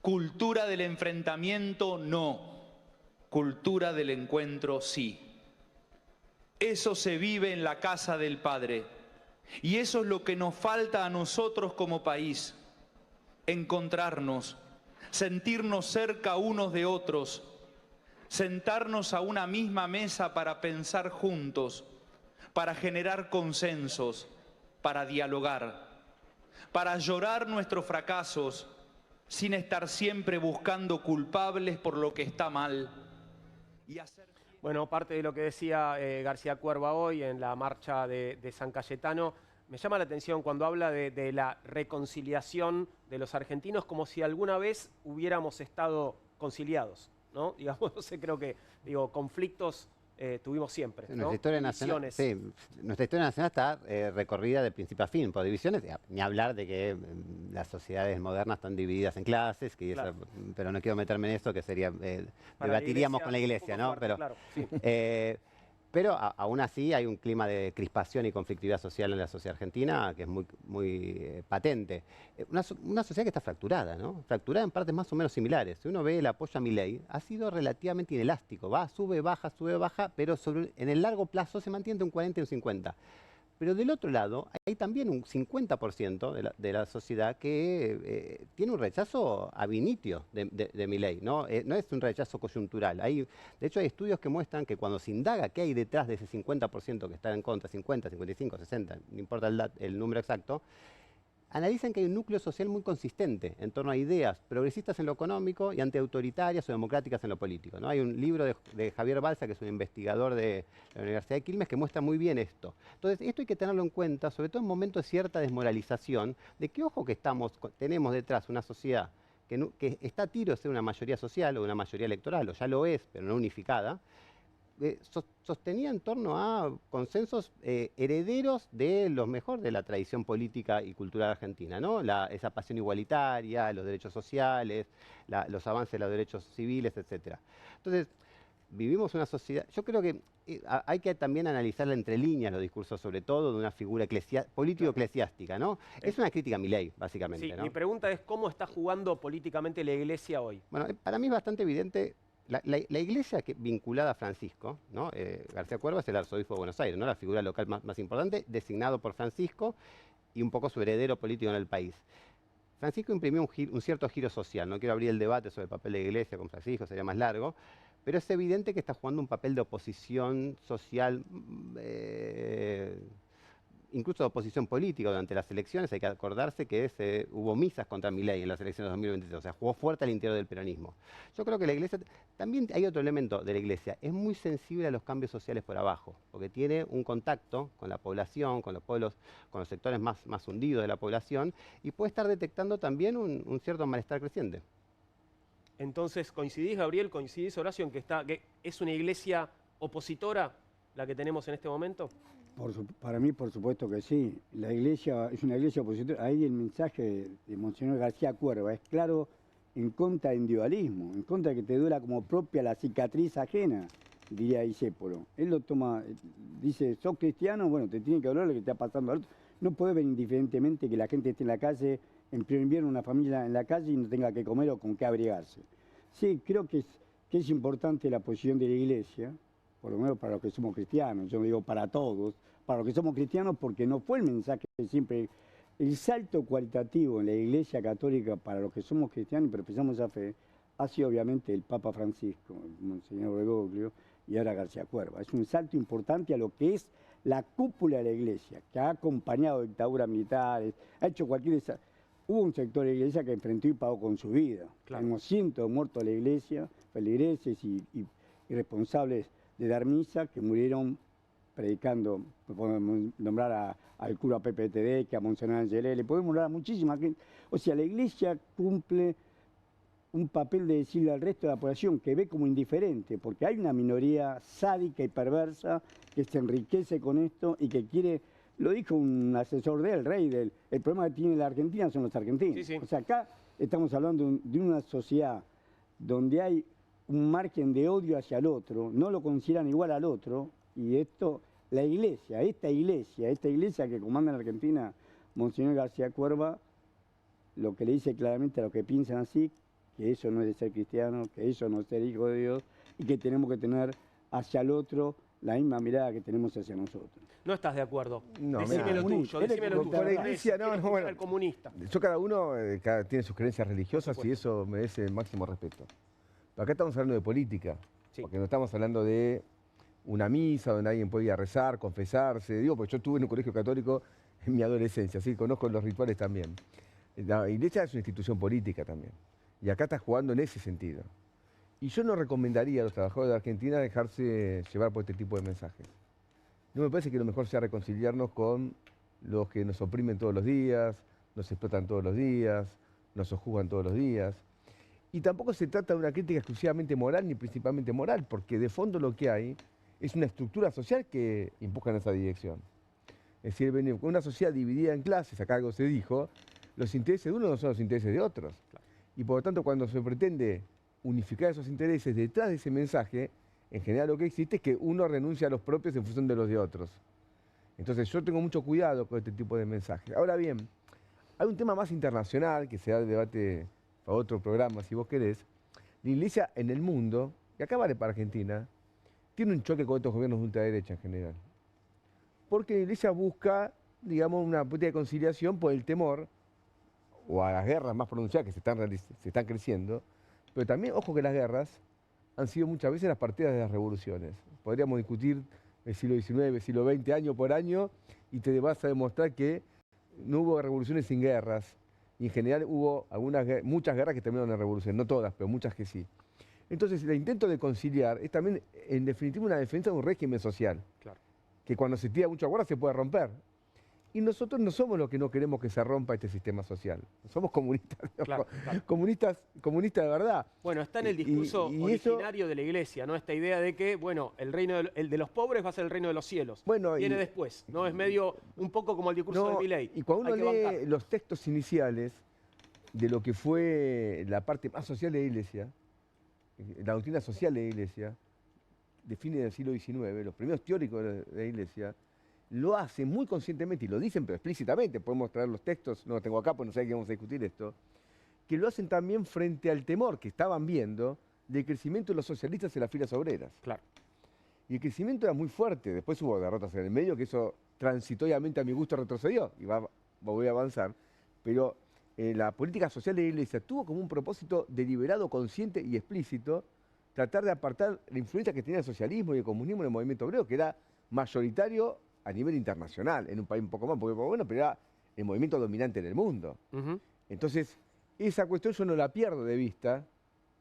Cultura del enfrentamiento no, cultura del encuentro sí. Eso se vive en la casa del Padre y eso es lo que nos falta a nosotros como país, encontrarnos, sentirnos cerca unos de otros, sentarnos a una misma mesa para pensar juntos, para generar consensos, para dialogar, para llorar nuestros fracasos sin estar siempre buscando culpables por lo que está mal. Y hacer... Bueno, parte de lo que decía García Cuerva hoy en la marcha de San Cayetano, me llama la atención cuando habla de la reconciliación de los argentinos como si alguna vez hubiéramos estado conciliados, ¿no? Digamos, no sé, creo que, conflictos tuvimos siempre, ¿no? Nuestra historia nacional, sí, nuestra historia nacional está recorrida de principio a fin por divisiones, ni hablar de que las sociedades modernas están divididas en clases, que Claro. eso, pero no quiero meterme en eso, que sería, Para la debatiríamos iglesia, con la iglesia, un ¿no? poco fuerte, claro, sí. Pero aún así hay un clima de crispación y conflictividad social en la sociedad argentina que es muy patente. Una sociedad que está fracturada, ¿no? Fracturada en partes más o menos similares. Si uno ve el apoyo a Milei, ha sido relativamente inelástico. Va, sube, baja, pero en el largo plazo se mantiene entre un 40 y un 50. Pero del otro lado, hay también un 50% de la sociedad que tiene un rechazo ab initio de Milei, ¿no? No es un rechazo coyuntural. De hecho, hay estudios que muestran que cuando se indaga qué hay detrás de ese 50% que está en contra, 50, 55, 60, no importa el número exacto, analizan que hay un núcleo social muy consistente en torno a ideas progresistas en lo económico y antiautoritarias o democráticas en lo político, ¿no? Hay un libro de Javier Balsa, que es un investigador de la Universidad de Quilmes, que muestra muy bien esto. Entonces, esto hay que tenerlo en cuenta, sobre todo en momentos de cierta desmoralización, de que, ojo, que tenemos detrás una sociedad que está a tiro de ser una mayoría social o una mayoría electoral, o ya lo es, pero no unificada, sostenía en torno a consensos herederos de los mejor de la tradición política y cultural argentina, ¿no? Esa pasión igualitaria, los derechos sociales, los avances de los derechos civiles, etc. Entonces, vivimos una sociedad... Yo creo que hay que también analizar entre líneas los discursos, sobre todo de una figura político-eclesiástica, ¿no? Es una crítica a Milei, básicamente, Sí, ¿no? mi pregunta es, ¿cómo está jugando políticamente la Iglesia hoy? Bueno, para mí es bastante evidente. La iglesia vinculada a Francisco, ¿no? García Cuerva es el arzobispo de Buenos Aires, ¿no? La figura local más importante, designado por Francisco y un poco su heredero político en el país. Francisco imprimió un cierto giro social. No quiero abrir el debate sobre el papel de la iglesia con Francisco, sería más largo, pero es evidente que está jugando un papel de oposición social, incluso de oposición política durante las elecciones. Hay que acordarse que hubo misas contra Milei en las elecciones de 2023, o sea, jugó fuerte al interior del peronismo. Yo creo que la iglesia, también hay otro elemento de la iglesia, es muy sensible a los cambios sociales por abajo, porque tiene un contacto con la población, con los pueblos, con los sectores más hundidos de la población, y puede estar detectando también un cierto malestar creciente. Entonces, ¿coincidís, Gabriel? ¿Coincidís, Horacio, en que es una iglesia opositora la que tenemos en este momento? Para mí, por supuesto que sí. La iglesia es una iglesia opositora. Ahí el mensaje de Monseñor García Cuerva es claro, en contra del individualismo, en contra de que te duela como propia la cicatriz ajena, diría Discépolo. Él lo toma, dice, sos cristiano, bueno, te tiene que doler lo que está pasando al otro. No puede ver indiferentemente que la gente esté en la calle, en pleno invierno, una familia en la calle y no tenga que comer o con qué abrigarse. Sí, creo que es importante la posición de la iglesia, por lo menos para los que somos cristianos, yo no digo para todos, para los que somos cristianos, porque no fue el mensaje de siempre. El salto cualitativo en la Iglesia Católica para los que somos cristianos y profesamos esa fe ha sido obviamente el Papa Francisco, el Monseñor Bergoglio y ahora García Cuerva. Es un salto importante a lo que es la cúpula de la Iglesia, que ha acompañado dictaduras militares, ha hecho cualquier... hubo un sector de la iglesia que enfrentó y pagó con su vida. Claro. Tenemos cientos muertos de la iglesia, feligreses y responsables de dar misa que murieron predicando. Podemos nombrar al cura Pepe Tedeschi, a Monseñor Angelelli, podemos nombrar a muchísima gente. O sea, la iglesia cumple un papel de decirle al resto de la población que ve como indiferente, porque hay una minoría sádica y perversa que se enriquece con esto y que quiere, lo dijo un asesor del rey, el problema que tiene la Argentina son los argentinos. Sí, sí. O sea, acá estamos hablando de una sociedad donde hay un margen de odio hacia el otro, no lo consideran igual al otro, y esto, la iglesia, esta iglesia que comanda en la Argentina, Monseñor García Cuerva, lo que le dice claramente a los que piensan así, que eso no es de ser cristiano, que eso no es ser hijo de Dios, y que tenemos que tener hacia el otro la misma mirada que tenemos hacia nosotros. No estás de acuerdo. No, Decime mirá. lo tuyo, decime lo Con tuyo. la iglesia, no, no, bueno. El comunista. Yo cada uno tiene sus creencias religiosas y eso merece el máximo respeto. Pero acá estamos hablando de política, Sí. porque no estamos hablando de una misa donde alguien puede ir a rezar, confesarse. Digo, porque yo estuve en un colegio católico en mi adolescencia, así que conozco los rituales también. La iglesia es una institución política también. Y acá está jugando en ese sentido. Y yo no recomendaría a los trabajadores de Argentina dejarse llevar por este tipo de mensajes. No me parece que lo mejor sea reconciliarnos con los que nos oprimen todos los días, nos explotan todos los días, nos sojuzgan todos los días. Y tampoco se trata de una crítica exclusivamente moral ni principalmente moral, porque de fondo lo que hay es una estructura social que empuja en esa dirección. Es decir, con una sociedad dividida en clases, acá algo se dijo, los intereses de unos no son los intereses de otros. Y por lo tanto, cuando se pretende unificar esos intereses detrás de ese mensaje, en general lo que existe es que uno renuncia a los propios en función de los de otros. Entonces yo tengo mucho cuidado con este tipo de mensajes. Ahora bien, hay un tema más internacional, que se da el debate para otro programa, si vos querés. La iglesia en el mundo, y acá vale para Argentina, tiene un choque con estos gobiernos de ultraderecha en general. Porque la iglesia busca, digamos, una política de conciliación por el temor, o a las guerras más pronunciadas que se están creciendo, pero también, ojo que las guerras han sido muchas veces las partidas de las revoluciones. Podríamos discutir el siglo XIX, siglo XX, año por año, y te vas a demostrar que no hubo revoluciones sin guerras, y en general hubo muchas guerras que terminaron en revolución, no todas, pero muchas que sí. Entonces, el intento de conciliar es también, en definitiva, una defensa de un régimen social, Claro. que cuando se tira mucha guerra se puede romper. Y nosotros no somos los que no queremos que se rompa este sistema social. Somos comunistas, Claro, claro. comunistas de verdad. Bueno, está en el discurso Y eso- originario de la iglesia, ¿no? Esta idea de que, bueno, el reino el de los pobres va a ser el reino de los cielos. Bueno, Viene y- después, ¿no? Es medio un poco como el discurso de Milei. y cuando Hay uno que lee bancar. los textos iniciales de lo que fue la parte más social de la iglesia, la doctrina social de la iglesia, define en el siglo XIX, los primeros teóricos de la iglesia, lo hacen muy conscientemente, y lo dicen pero explícitamente, podemos traer los textos, no los tengo acá porque no sé que vamos a discutir esto, que lo hacen también frente al temor que estaban viendo del crecimiento de los socialistas en las filas obreras. Claro. Y el crecimiento era muy fuerte, después hubo derrotas en el medio, que eso transitoriamente a mi gusto retrocedió, y voy a avanzar, pero la política social de la iglesia tuvo como un propósito deliberado, consciente y explícito, tratar de apartar la influencia que tenía el socialismo y el comunismo en el movimiento obrero, que era mayoritario a nivel internacional, en un país un poco más, porque bueno, pero era el movimiento dominante en el mundo. Ujú. Entonces, esa cuestión yo no la pierdo de vista,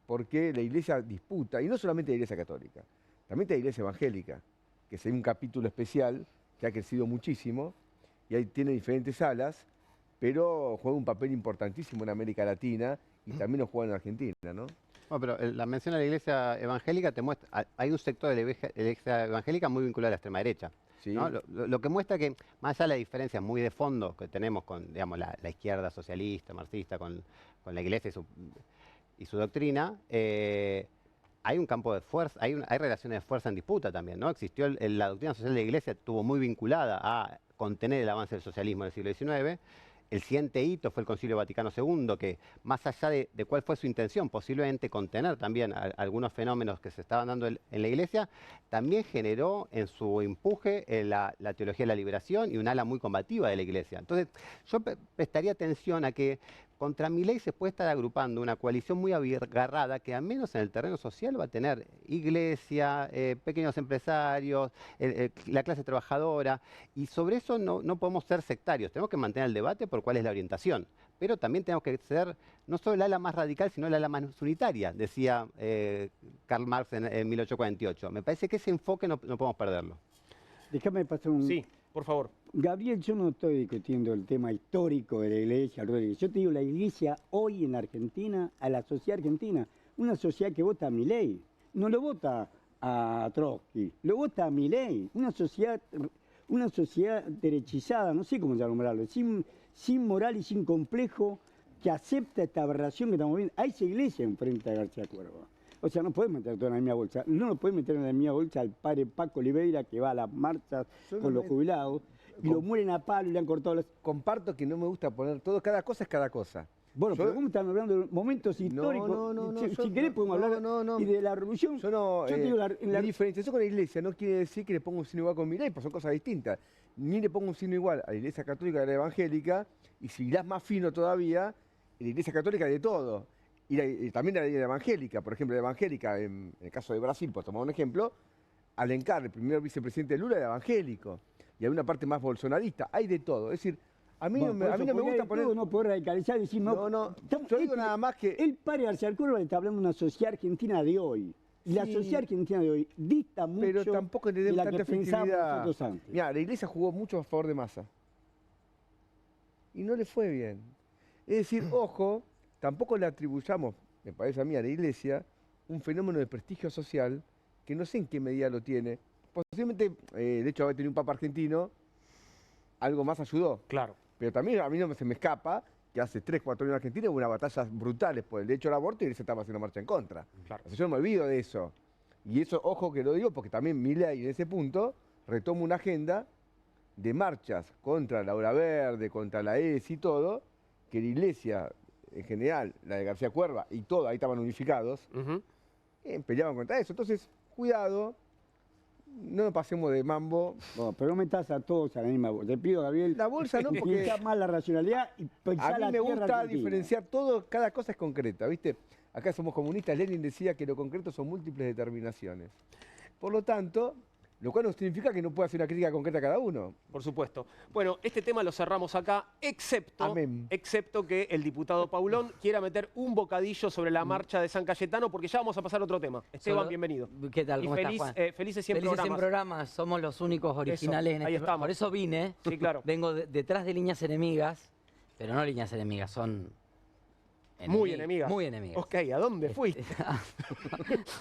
porque la iglesia disputa, y no solamente la iglesia católica, también la iglesia evangélica, que es un capítulo especial que ha crecido muchísimo, y ahí tiene diferentes alas, pero juega un papel importantísimo en América Latina, y también lo juega en Argentina, ¿no? Bueno, pero la mención a la iglesia evangélica te muestra, hay un sector de la iglesia evangélica muy vinculado a la extrema derecha. Sí. ¿No? Lo que muestra que, más allá de la diferencia muy de fondo que tenemos con, digamos, la izquierda socialista, marxista, con la iglesia y su doctrina, hay un campo de fuerza, hay relaciones de fuerza en disputa también, ¿no? Existió la doctrina social de la iglesia, estuvo muy vinculada a contener el avance del socialismo en el siglo XIX. El siguiente hito fue el Concilio Vaticano II, que más allá de cuál fue su intención, posiblemente contener también algunos fenómenos que se estaban dando en la Iglesia, también generó en su empuje la teología de la liberación y un ala muy combativa de la Iglesia. Entonces, yo prestaría atención a que contra Milei se puede estar agrupando una coalición muy agarrada que al menos en el terreno social va a tener iglesia, pequeños empresarios, la clase trabajadora, y sobre eso no podemos ser sectarios, tenemos que mantener el debate por cuál es la orientación, pero también tenemos que ser no solo el ala más radical, sino el ala más unitaria, decía Karl Marx en 1848. Me parece que ese enfoque no podemos perderlo. Déjame pasar un... Sí, por favor. Gabriel, yo no estoy discutiendo el tema histórico de la iglesia, yo te digo, la iglesia hoy en Argentina, a la sociedad argentina, una sociedad que vota a Milei, no lo vota a Trotsky, lo vota a Milei, una sociedad derechizada, no sé cómo nombrarlo, sin moral y sin complejo, que acepta esta aberración que estamos viendo. A esa iglesia enfrenta a García Cuerva. O sea, no puedes meter todo en la misma bolsa. No lo puedes meter en la misma bolsa al padre Paco Oliveira, que va a las marchas con los jubilados, y lo mueren a palo y le han cortado las... Comparto que no me gusta poner todo, cada cosa es cada cosa. Bueno, pero ¿cómo están hablando de momentos históricos? Si querés podemos hablar y de la revolución. Yo te digo, la diferenciación con la iglesia no quiere decir que le pongo un signo igual con Milei, pues son cosas distintas. Ni le pongo un signo igual a la iglesia católica que a la evangélica, y si irás más fino todavía, en la iglesia católica hay de todo. Y también la evangélica, por ejemplo, la evangélica, en el caso de Brasil, por tomar un ejemplo, Alencar, el primer vicepresidente de Lula, era evangélico. Y hay una parte más bolsonarista, hay de todo. Es decir, a mí no me gusta poner... No poder radicalizar y decir No, yo digo nada más que... El padre García Cuerva le está hablando de una sociedad argentina de hoy. Y la sociedad argentina de hoy dista mucho pero tampoco le de den la tanta que pensábamos efectividad. nosotros antes. Mirá, la iglesia jugó mucho a favor de Massa. Y no le fue bien. Es decir, ojo, tampoco le atribuyamos, me parece a mí, a la iglesia, un fenómeno de prestigio social que no sé en qué medida lo tiene. Posiblemente, de hecho, haber tenido un papa argentino, algo más ayudó. Claro. Pero también a mí no se me escapa que hace 3, 4 años en Argentina hubo unas batallas brutales por el derecho al aborto y él se estaba haciendo marcha en contra. Claro. O sea, yo no me olvido de eso. Y eso, ojo que lo digo, porque también Milei en ese punto retoma una agenda de marchas contra la Hora Verde, contra la ESI y todo, que la iglesia en general, la de García Cuerva y todo, ahí estaban unificados, peleaban contra eso. Entonces, cuidado, no nos pasemos de mambo. Bueno, pero no metas a todos a la misma bolsa. Te pido, Gabriel, La bolsa no, porque pensá más la racionalidad y pensá a la mí me tierra gusta argentina. diferenciar todo, cada cosa es concreta, ¿viste? Acá somos comunistas, Lenin decía que lo concreto son múltiples determinaciones. Por lo tanto, lo cual no significa que no pueda hacer una crítica concreta a cada uno. Por supuesto. Bueno, este tema lo cerramos acá, excepto que el diputado Paulón quiera meter un bocadillo sobre la marcha de San Cayetano, porque ya vamos a pasar a otro tema. Esteban, bienvenido. ¿Qué tal? Y ¿Cómo feliz, estás, Juan? felices 100 Felices programas. 100 programas, somos los únicos originales ahí en este... estamos. Por eso vine. Sí, claro. Vengo detrás de líneas enemigas, pero no líneas enemigas, son... Muy enemigas. Muy enemigas. Ok, ¿a dónde fuiste?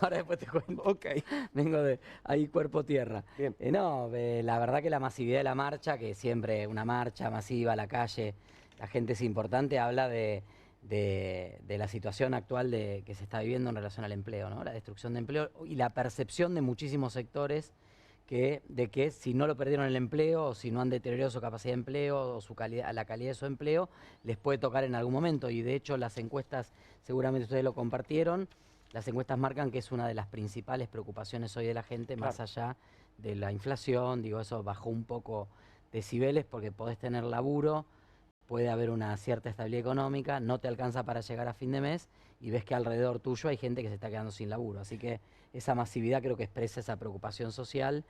Ahora después te cuento. Ok. Vengo de ahí cuerpo tierra. Bien. La verdad que la masividad de la marcha, que siempre una marcha masiva a la calle, la gente es importante, habla de la situación actual que se está viviendo en relación al empleo, ¿no? La destrucción de empleo y la percepción de muchísimos sectores de que si no lo perdieron el empleo, o si no han deteriorado su capacidad de empleo o la calidad de su empleo, les puede tocar en algún momento. Y de hecho las encuestas, seguramente ustedes lo compartieron, las encuestas marcan que es una de las principales preocupaciones hoy de la gente, más allá de la inflación. Digo, eso bajó un poco decibeles porque podés tener laburo, puede haber una cierta estabilidad económica, no te alcanza para llegar a fin de mes y ves que alrededor tuyo hay gente que se está quedando sin laburo. Así que esa masividad creo que expresa esa preocupación social,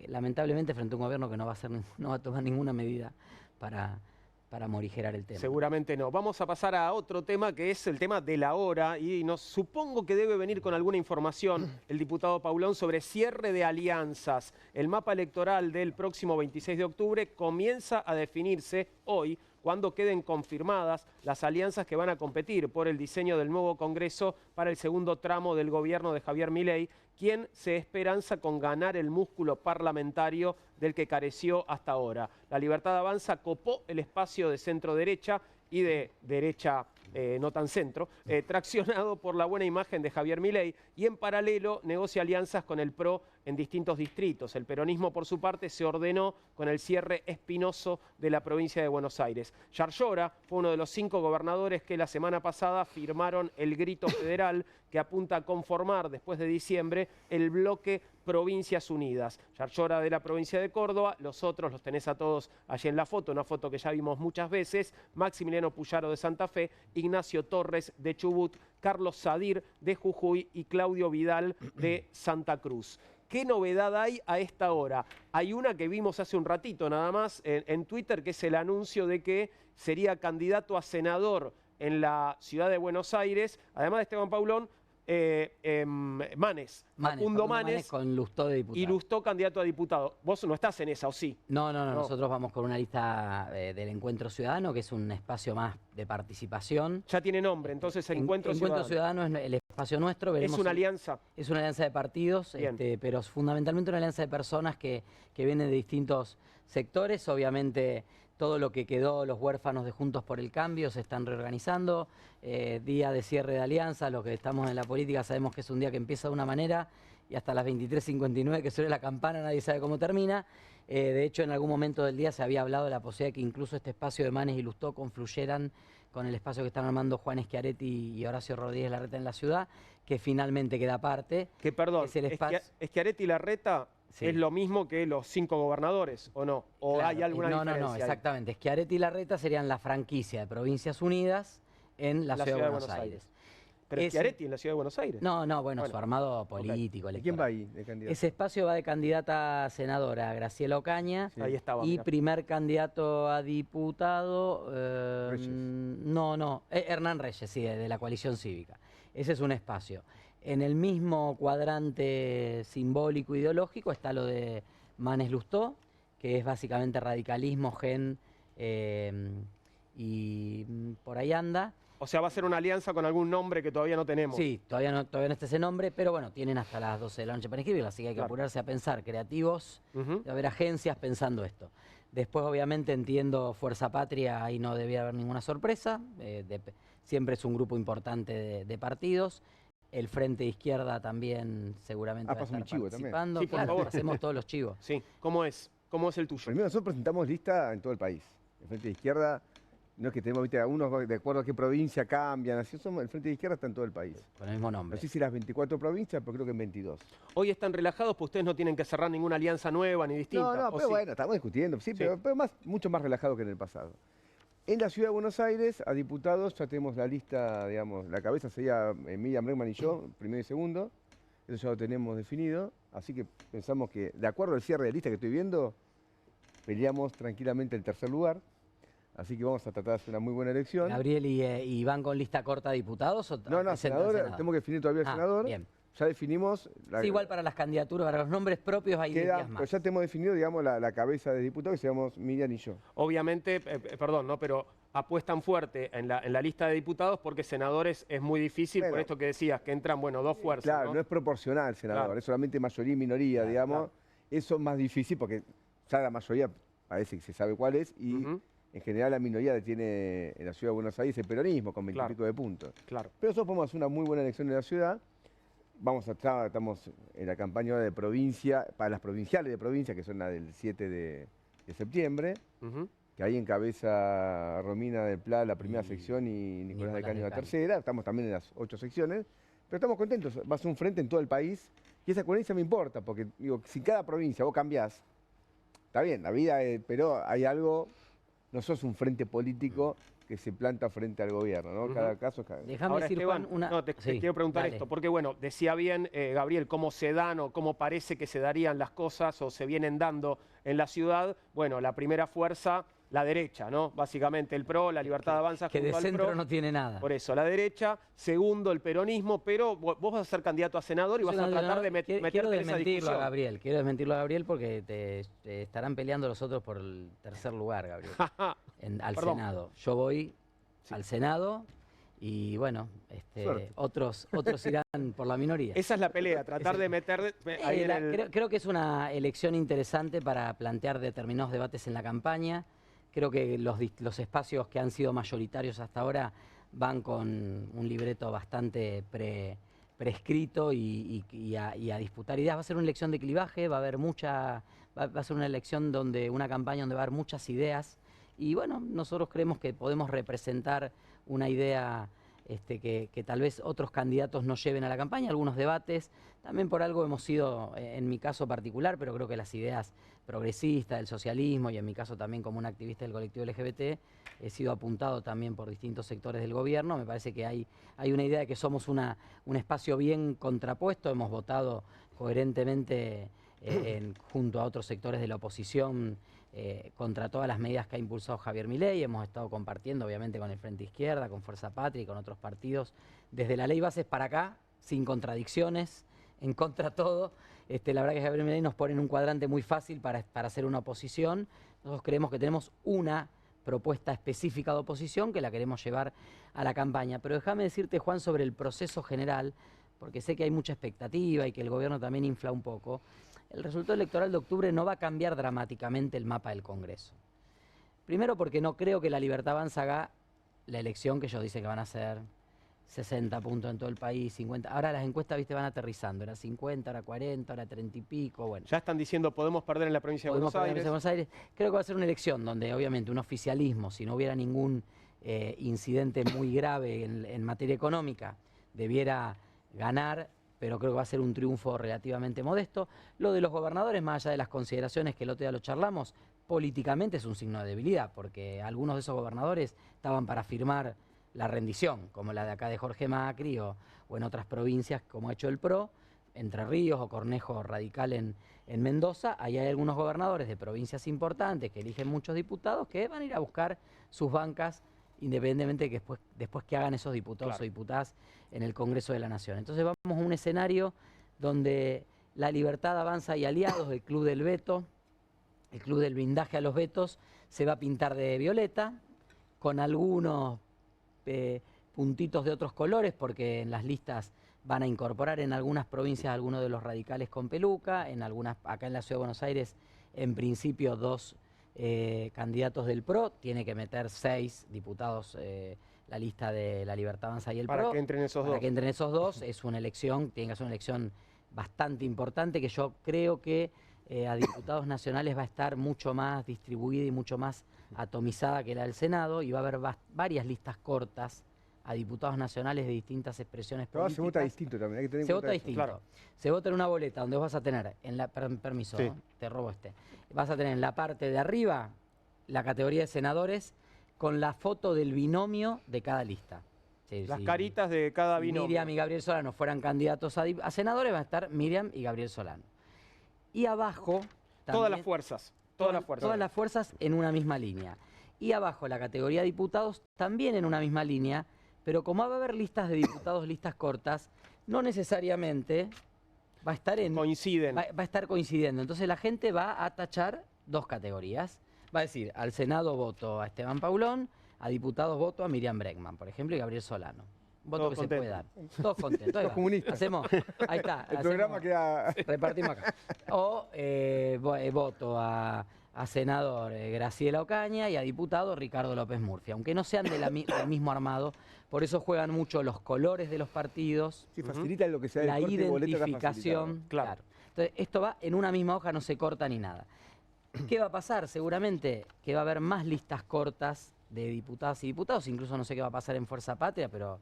lamentablemente frente a un gobierno que no va a tomar ninguna medida para morigerar el tema. Seguramente no. Vamos a pasar a otro tema que es el tema de la hora y supongo que debe venir con alguna información el diputado Paulón sobre cierre de alianzas. El mapa electoral del próximo 26 de octubre comienza a definirse hoy cuando queden confirmadas las alianzas que van a competir por el diseño del nuevo Congreso para el segundo tramo del gobierno de Javier Milei, quien se esperanza con ganar el músculo parlamentario del que careció hasta ahora. La Libertad Avanza copó el espacio de centro-derecha y de derecha no tan centro, traccionado por la buena imagen de Javier Milei, y en paralelo negocia alianzas con el PRO en distintos distritos. El peronismo, por su parte, se ordenó con el cierre espinoso de la provincia de Buenos Aires. Yarlora fue uno de los 5 gobernadores que la semana pasada firmaron el grito federal que apunta a conformar, después de diciembre, el bloque Provincias Unidas. Yarlora de la provincia de Córdoba, los otros los tenés a todos allí en la foto, una foto que ya vimos muchas veces: Maximiliano Puyaro de Santa Fe, Ignacio Torres de Chubut, Carlos Sadir de Jujuy y Claudio Vidal de Santa Cruz. ¿Qué novedad hay a esta hora? Hay una que vimos hace un ratito nada más en Twitter, que es el anuncio de que sería candidato a senador en la ciudad de Buenos Aires, además de Esteban Paulón, Facundo Manes con Lustó de diputado. y Lustó candidato a diputado. Vos no estás en esa, ¿o sí? No, nosotros vamos con una lista del Encuentro Ciudadano, que es un espacio más de participación. Ya tiene nombre, entonces el Encuentro Ciudadano es el espacio nuestro. ¿Es una alianza? Es una alianza de partidos, pero es fundamentalmente una alianza de personas que vienen de distintos sectores. Obviamente todo lo que quedó, los huérfanos de Juntos por el Cambio, se están reorganizando. Día de cierre de alianza, los que estamos en la política sabemos que es un día que empieza de una manera y hasta las 23:59 que suena la campana nadie sabe cómo termina. De hecho, en algún momento del día se había hablado de la posibilidad de que incluso este espacio de Manes y Lustó confluyeran con el espacio que están armando Juan Schiaretti y Horacio Rodríguez Larreta en la ciudad, que finalmente queda aparte. Que perdón, Schiaretti y Larreta es lo mismo que los 5 gobernadores, ¿o no? ¿O claro, hay alguna diferencia? No, exactamente. Schiaretti y Larreta serían la franquicia de Provincias Unidas en la ciudad de Buenos Aires. ¿Pero Schiaretti en la ciudad de Buenos Aires? Bueno, su armado político. Okay. ¿Quién va ahí de candidato? Ese espacio va de candidata a senadora Graciela Ocaña. Sí. Ahí estaba, y primer candidato a diputado, Hernán Reyes, sí, de la coalición cívica. Ese es un espacio. En el mismo cuadrante simbólico ideológico está lo de Manes Lustó, que es básicamente radicalismo, gen y por ahí anda. O sea, va a ser una alianza con algún nombre que todavía no tenemos. Sí, todavía no está ese nombre, pero bueno, tienen hasta las 12 de la noche para inscribirla, así que hay que apurarse a pensar, creativos, de haber agencias pensando esto. Después, obviamente, entiendo Fuerza Patria, ahí no debía haber ninguna sorpresa, siempre es un grupo importante de partidos. El Frente de Izquierda también seguramente va a estar participando. Sí, por favor. Hacemos todos los chivos. Sí, ¿cómo es? ¿Cómo es el tuyo? Primero, nosotros presentamos lista en todo el país. El Frente de Izquierda, no es que tenemos, ¿viste? Algunos de acuerdo a qué provincia cambian, así somos, el Frente de Izquierda está en todo el país. Con el mismo nombre. No sé si las 24 provincias, pero creo que en 22. Hoy están relajados, pues ustedes no tienen que cerrar ninguna alianza nueva ni distinta. No, pero bueno, estamos discutiendo, sí. Pero mucho más relajado que en el pasado. En la Ciudad de Buenos Aires, a diputados, ya tenemos la lista, digamos, la cabeza sería Miriam Bregman y yo, primero y segundo. Eso ya lo tenemos definido. Así que pensamos que, de acuerdo al cierre de lista que estoy viendo, peleamos tranquilamente el tercer lugar. Así que vamos a tratar de hacer una muy buena elección. Gabriel, ¿y van con lista corta a diputados? No, senador, tenemos que definir todavía el senador. Bien. Ya definimos... Sí, igual para las candidaturas, para los nombres propios hay días más. Pero ya tenemos definido, digamos, la cabeza de diputados, que seamos Miriam y yo. Obviamente, perdón, ¿no? Pero apuestan fuerte en la lista de diputados porque senadores es muy difícil, por esto que decías, que entran, dos fuerzas. Claro, no es proporcional senador, es solamente mayoría y minoría, digamos. Claro. Eso es más difícil porque ya la mayoría parece que se sabe cuál es y... En general la minoría tiene en la Ciudad de Buenos Aires el peronismo con 20 y pico de puntos. Claro. Pero nosotros podemos hacer una muy buena elección en la ciudad. Estamos en la campaña de provincia, para las provinciales de provincia, que son las del 7 de septiembre, que ahí encabeza Romina del Pla la primera sección y Nicolás del Caño la tercera. Estamos también en las 8 secciones, pero estamos contentos. Va a ser un frente en todo el país y esa coherencia me importa, porque digo, si cada provincia vos cambiás, está bien, la vida, pero hay algo... No sos un frente político que se planta frente al gobierno, ¿no? Cada caso es cada... Déjame decir, Esteban, Juan, te quiero preguntar esto, porque bueno, decía bien Gabriel, cómo se dan o cómo parece que se darían las cosas o se vienen dando en la ciudad. Bueno, la primera fuerza, la derecha, ¿no? Básicamente el PRO, la Libertad Avanza junto al PRO. Que de centro no tiene nada. Por eso, la derecha. Segundo, el peronismo, pero vos vas a ser candidato a senador y vas a tratar de meterte en esa discusión. Quiero desmentirlo a Gabriel porque te estarán peleando los otros por el tercer lugar, Gabriel. Al Senado. Yo voy al Senado y bueno, otros irán por la minoría. Esa es la pelea, tratar de meter ahí creo que es una elección interesante para plantear determinados debates en la campaña. Creo que los espacios que han sido mayoritarios hasta ahora van con un libreto bastante prescrito y a disputar ideas. Va a ser una elección de clivaje, va a ser una elección una campaña donde va a haber muchas ideas. Y bueno, nosotros creemos que podemos representar una idea que tal vez otros candidatos no lleven a la campaña, algunos debates. También por algo hemos sido, en mi caso particular, pero creo que las ideas progresistas del socialismo y en mi caso también como un activista del colectivo LGBT, he sido apuntado también por distintos sectores del gobierno. Me parece que hay una idea de que somos un espacio bien contrapuesto. Hemos votado coherentemente junto a otros sectores de la oposición contra todas las medidas que ha impulsado Javier Milei. Hemos estado compartiendo obviamente con el Frente Izquierda, con Fuerza Patria y con otros partidos, desde la ley bases para acá, sin contradicciones, en contra de todo. La verdad que Javier Milei nos pone en un cuadrante muy fácil para hacer una oposición. Nosotros creemos que tenemos una propuesta específica de oposición que la queremos llevar a la campaña. Pero déjame decirte, Juan, sobre el proceso general, porque sé que hay mucha expectativa y que el gobierno también infla un poco. El resultado electoral de octubre no va a cambiar dramáticamente el mapa del Congreso. Primero porque no creo que la Libertad Avanza haga la elección que ellos dicen que van a hacer 60 puntos en todo el país, 50. Ahora las encuestas, viste, van aterrizando. Era 50, ahora 40, ahora 30 y pico. Bueno. Ya están diciendo podemos perder en la provincia de Buenos Aires. Creo que va a ser una elección donde obviamente un oficialismo, si no hubiera ningún incidente muy grave en materia económica, debiera ganar, pero creo que va a ser un triunfo relativamente modesto. Lo de los gobernadores, más allá de las consideraciones que el otro día lo charlamos, políticamente es un signo de debilidad, porque algunos de esos gobernadores estaban para firmar la rendición, como la de acá de Jorge Macri o en otras provincias, como ha hecho el PRO, Entre Ríos o Cornejo Radical en Mendoza. Ahí hay algunos gobernadores de provincias importantes que eligen muchos diputados que van a ir a buscar sus bancas independientemente de que después que hagan esos diputados o diputadas en el Congreso de la Nación. Entonces vamos a un escenario donde la Libertad Avanza y aliados, el Club del Veto, el Club del Blindaje a los vetos, se va a pintar de violeta, con algunos puntitos de otros colores, porque en las listas van a incorporar en algunas provincias algunos de los radicales con peluca, en algunas, acá en la Ciudad de Buenos Aires, en principio 2 candidatos del PRO, tiene que meter 6 diputados la lista de la Libertad Avanza y el PRO. Para que entren esos dos. Para que entren esos dos, es una elección, tiene que ser una elección bastante importante, que yo creo que a diputados nacionales va a estar mucho más distribuida y mucho más atomizada que la del Senado, y va a haber varias listas cortas a diputados nacionales de distintas expresiones Pero políticas. se vota distinto también, hay que tener en Se cuenta vota eso. distinto. Claro. Se vota en una boleta donde vos vas a tener, permiso, Sí. ¿no? Te robo vas a tener en la parte de arriba la categoría de senadores con la foto del binomio de cada lista. Sí, Las sí. caritas de cada binomio. Miriam y Gabriel Solano fueran candidatos a senadores, va a estar Miriam y Gabriel Solano. Y abajo... Todas las también- fuerzas. Todas las fuerzas en una misma línea. Y abajo la categoría de diputados también en una misma línea, pero como va a haber listas de diputados, listas cortas, no necesariamente va a estar Coinciden. va a estar coincidiendo. Entonces la gente va a tachar 2 categorías. Va a decir, al Senado voto a Esteban Paulón, a diputados voto a Miriam Bregman, por ejemplo, y Gabriel Solano. Voto Todos que se puede dar. contentos. Todos contentos. Ahí Todos va. comunistas. Hacemos, ahí está. El programa hacemos- queda... Repartimos acá. O voto a senador Graciela Ocaña y a diputado Ricardo López Murphy, aunque no sean del mismo armado. Por eso juegan mucho los colores de los partidos, Sí, facilita lo que sea la el corte de boleta, está identificación. facilitado. Claro. Entonces, esto va en una misma hoja, no se corta ni nada. ¿Qué va a pasar? Seguramente que va a haber más listas cortas de diputadas y diputados, incluso no sé qué va a pasar en Fuerza Patria, pero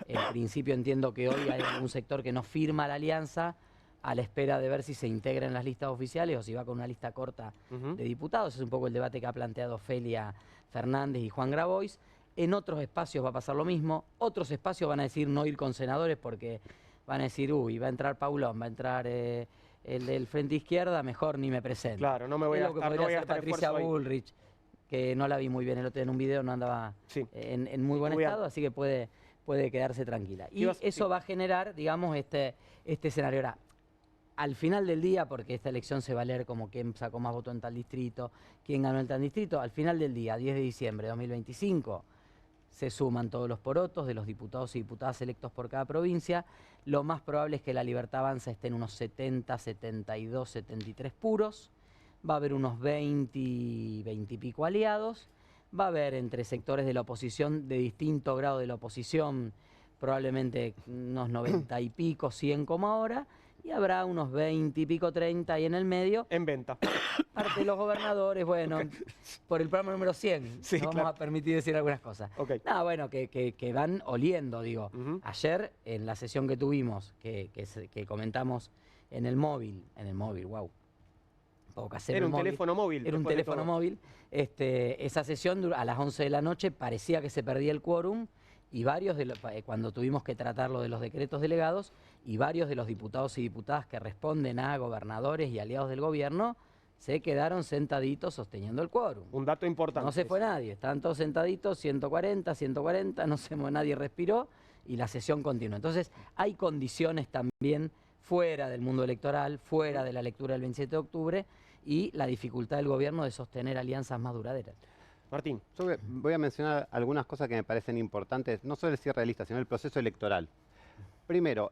en principio entiendo que hoy hay algún sector que no firma la alianza a la espera de ver si se integra en las listas oficiales o si va con una lista corta Ujú. de diputados. Es un poco el debate que ha planteado Ofelia Fernández y Juan Grabois. En otros espacios va a pasar lo mismo. Otros espacios van a decir no ir con senadores porque van a decir, uy, va a entrar Paulón, va a entrar el del Frente Izquierda, mejor ni me presento. Claro, no me voy Es a lo que gastar, no podría voy a hacer gastar Patricia esfuerzo ahí. Bullrich, que no la vi muy bien el otro día en un video, no andaba Sí. en muy buen Muy bien. estado, así que puede quedarse tranquila. Y Ibas- eso sí. va a generar, digamos, este escenario. Ahora, al final del día, porque esta elección se va a leer como quién sacó más votos en tal distrito, quién ganó en tal distrito, al final del día, 10 de diciembre de 2025, se suman todos los porotos de los diputados y diputadas electos por cada provincia. Lo más probable es que la Libertad Avanza esté en unos 70, 72, 73 puros. Va a haber unos 20 y pico aliados. Va a haber entre sectores de la oposición, de distinto grado de la oposición, probablemente unos 90 y pico, 100 como ahora. y habrá unos 20 y pico, 30 y en el medio, En venta. parte de los gobernadores, bueno, por el programa número 100, Sí, nos claro. vamos a permitir decir algunas cosas. Ok. No, bueno, que van oliendo, digo. Ujú. Ayer, en la sesión que tuvimos, que comentamos en el móvil, wow. Poco casero Era el un móvil. teléfono móvil. Era un después de teléfono todo. móvil. Esa sesión a las 11 de la noche parecía que se perdía el quórum y varios de cuando tuvimos que tratar lo de los decretos delegados y varios de los diputados y diputadas que responden a gobernadores y aliados del gobierno se quedaron sentaditos sosteniendo el quórum. Un dato importante. No se fue ese. nadie, estaban todos sentaditos, 140, no se nadie respiró y la sesión continuó. Entonces hay condiciones también fuera del mundo electoral, fuera de la lectura del 27 de octubre y la dificultad del gobierno de sostener alianzas más duraderas. Martín. Yo voy a mencionar algunas cosas que me parecen importantes, no solo el cierre de lista, sino el proceso electoral. Primero,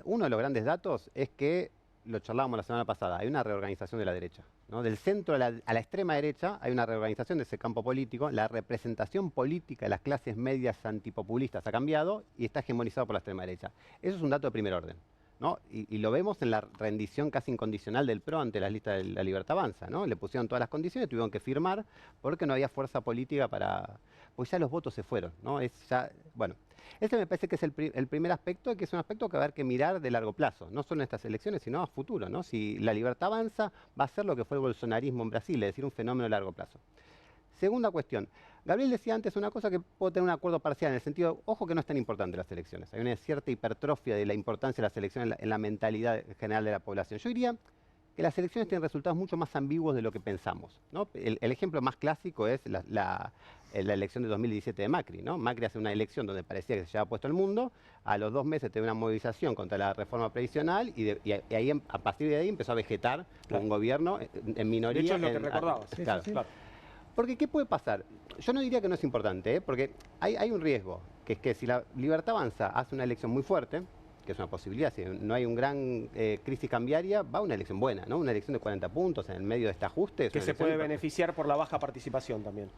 uno de los grandes datos es que, lo charlábamos la semana pasada, hay una reorganización de la derecha, ¿no? Del centro a la extrema derecha hay una reorganización de ese campo político, la representación política de las clases medias antipopulistas ha cambiado y está hegemonizado por la extrema derecha. Eso es un dato de primer orden, ¿no? Y lo vemos en la rendición casi incondicional del PRO ante las listas de la Libertad Avanza, ¿no? Le pusieron todas las condiciones, tuvieron que firmar porque no había fuerza política para... Pues ya los votos se fueron, ¿no? Bueno, ese me parece que es el primer aspecto, que es un aspecto que va a haber que mirar de largo plazo, no solo en estas elecciones, sino a futuro, ¿no? Si la Libertad Avanza va a ser lo que fue el bolsonarismo en Brasil, es decir, un fenómeno de largo plazo. Segunda cuestión. Gabriel decía antes una cosa que puedo tener un acuerdo parcial, en el sentido, ojo que no es tan importante las elecciones. Hay una cierta hipertrofia de la importancia de las elecciones en la mentalidad general de la población. Yo diría que las elecciones tienen resultados mucho más ambiguos de lo que pensamos, ¿no? El ejemplo más clásico es la elección de 2017 de Macri, ¿no? Macri hace una elección donde parecía que se llevaba puesto el mundo, a los 2 meses tiene una movilización contra la reforma previsional y ahí, a partir de ahí empezó a vegetar con un gobierno en minoría. De hecho, es lo que recordabas. Claro. Claro. Porque, ¿qué puede pasar? Yo no diría que no es importante, ¿eh? Porque hay un riesgo, que es que si la Libertad Avanza hace una elección muy fuerte, que es una posibilidad, si no hay un gran crisis cambiaria, va a una elección buena, ¿no? Una elección de 40 puntos en el medio de este ajuste. Que se puede beneficiar por la baja participación también.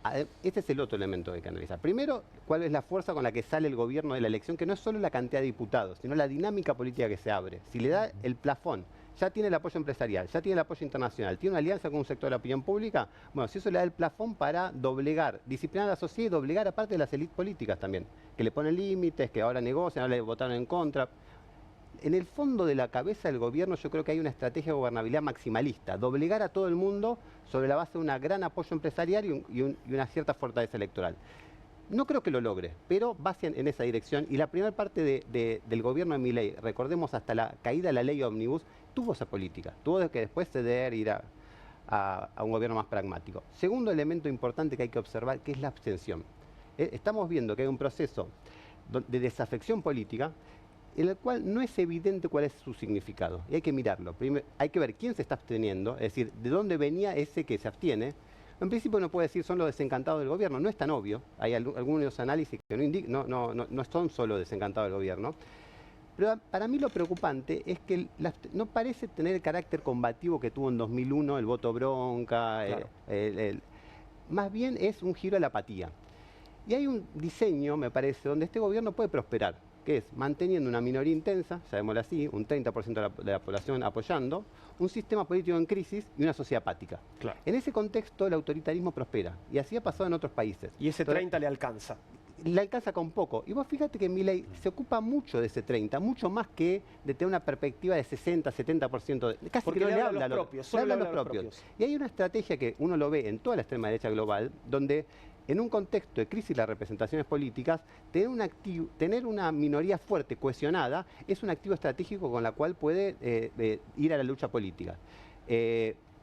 Este es el otro elemento que hay que analizar. Primero, cuál es la fuerza con la que sale el gobierno de la elección, que no es solo la cantidad de diputados, sino la dinámica política que se abre. Si le da el plafón, ya tiene el apoyo empresarial, ya tiene el apoyo internacional, tiene una alianza con un sector de la opinión pública, bueno, si eso le da el plafón para doblegar, disciplinar a la sociedad y doblegar aparte de las élites políticas también, que le ponen límites, que ahora negocian, ahora le votaron en contra. En el fondo de la cabeza del gobierno yo creo que hay una estrategia de gobernabilidad maximalista, doblegar a todo el mundo sobre la base de un gran apoyo empresarial y una cierta fortaleza electoral. No creo que lo logre, pero va en esa dirección. Y la primera parte del gobierno de Milei, recordemos hasta la caída de la ley Omnibus, tuvo esa política. Tuvo que después ceder, ir a un gobierno más pragmático. Segundo elemento importante que hay que observar, que es la abstención. Estamos viendo que hay un proceso de desafección política en el cual no es evidente cuál es su significado. Y hay que mirarlo. Primero, hay que ver quién se está absteniendo, es decir, de dónde venía ese que se abstiene. En principio uno puede decir son los desencantados del gobierno, no es tan obvio. Hay algunos análisis que no son solo desencantados del gobierno. Pero para mí lo preocupante es que no parece tener el carácter combativo que tuvo en 2001, el voto bronca, claro. Más bien es un giro a la apatía. Y hay un diseño, me parece, donde este gobierno puede prosperar, que es manteniendo una minoría intensa, llamémoslo así, un 30% de la población apoyando, un sistema político en crisis y una sociedad apática. Claro. En ese contexto el autoritarismo prospera, y así ha pasado en otros países. Y ese 30 le alcanza. Le alcanza con poco. Y vos fíjate que Milei se ocupa mucho de ese 30, mucho más que de tener una perspectiva de 60, 70%. Casi porque que no le le habla habla a los propios. le habla a los propios. Y hay una estrategia que uno lo ve en toda la extrema derecha global, donde en un contexto de crisis de las representaciones políticas, tener una minoría fuerte, cohesionada, es un activo estratégico con la cual puede ir a la lucha política.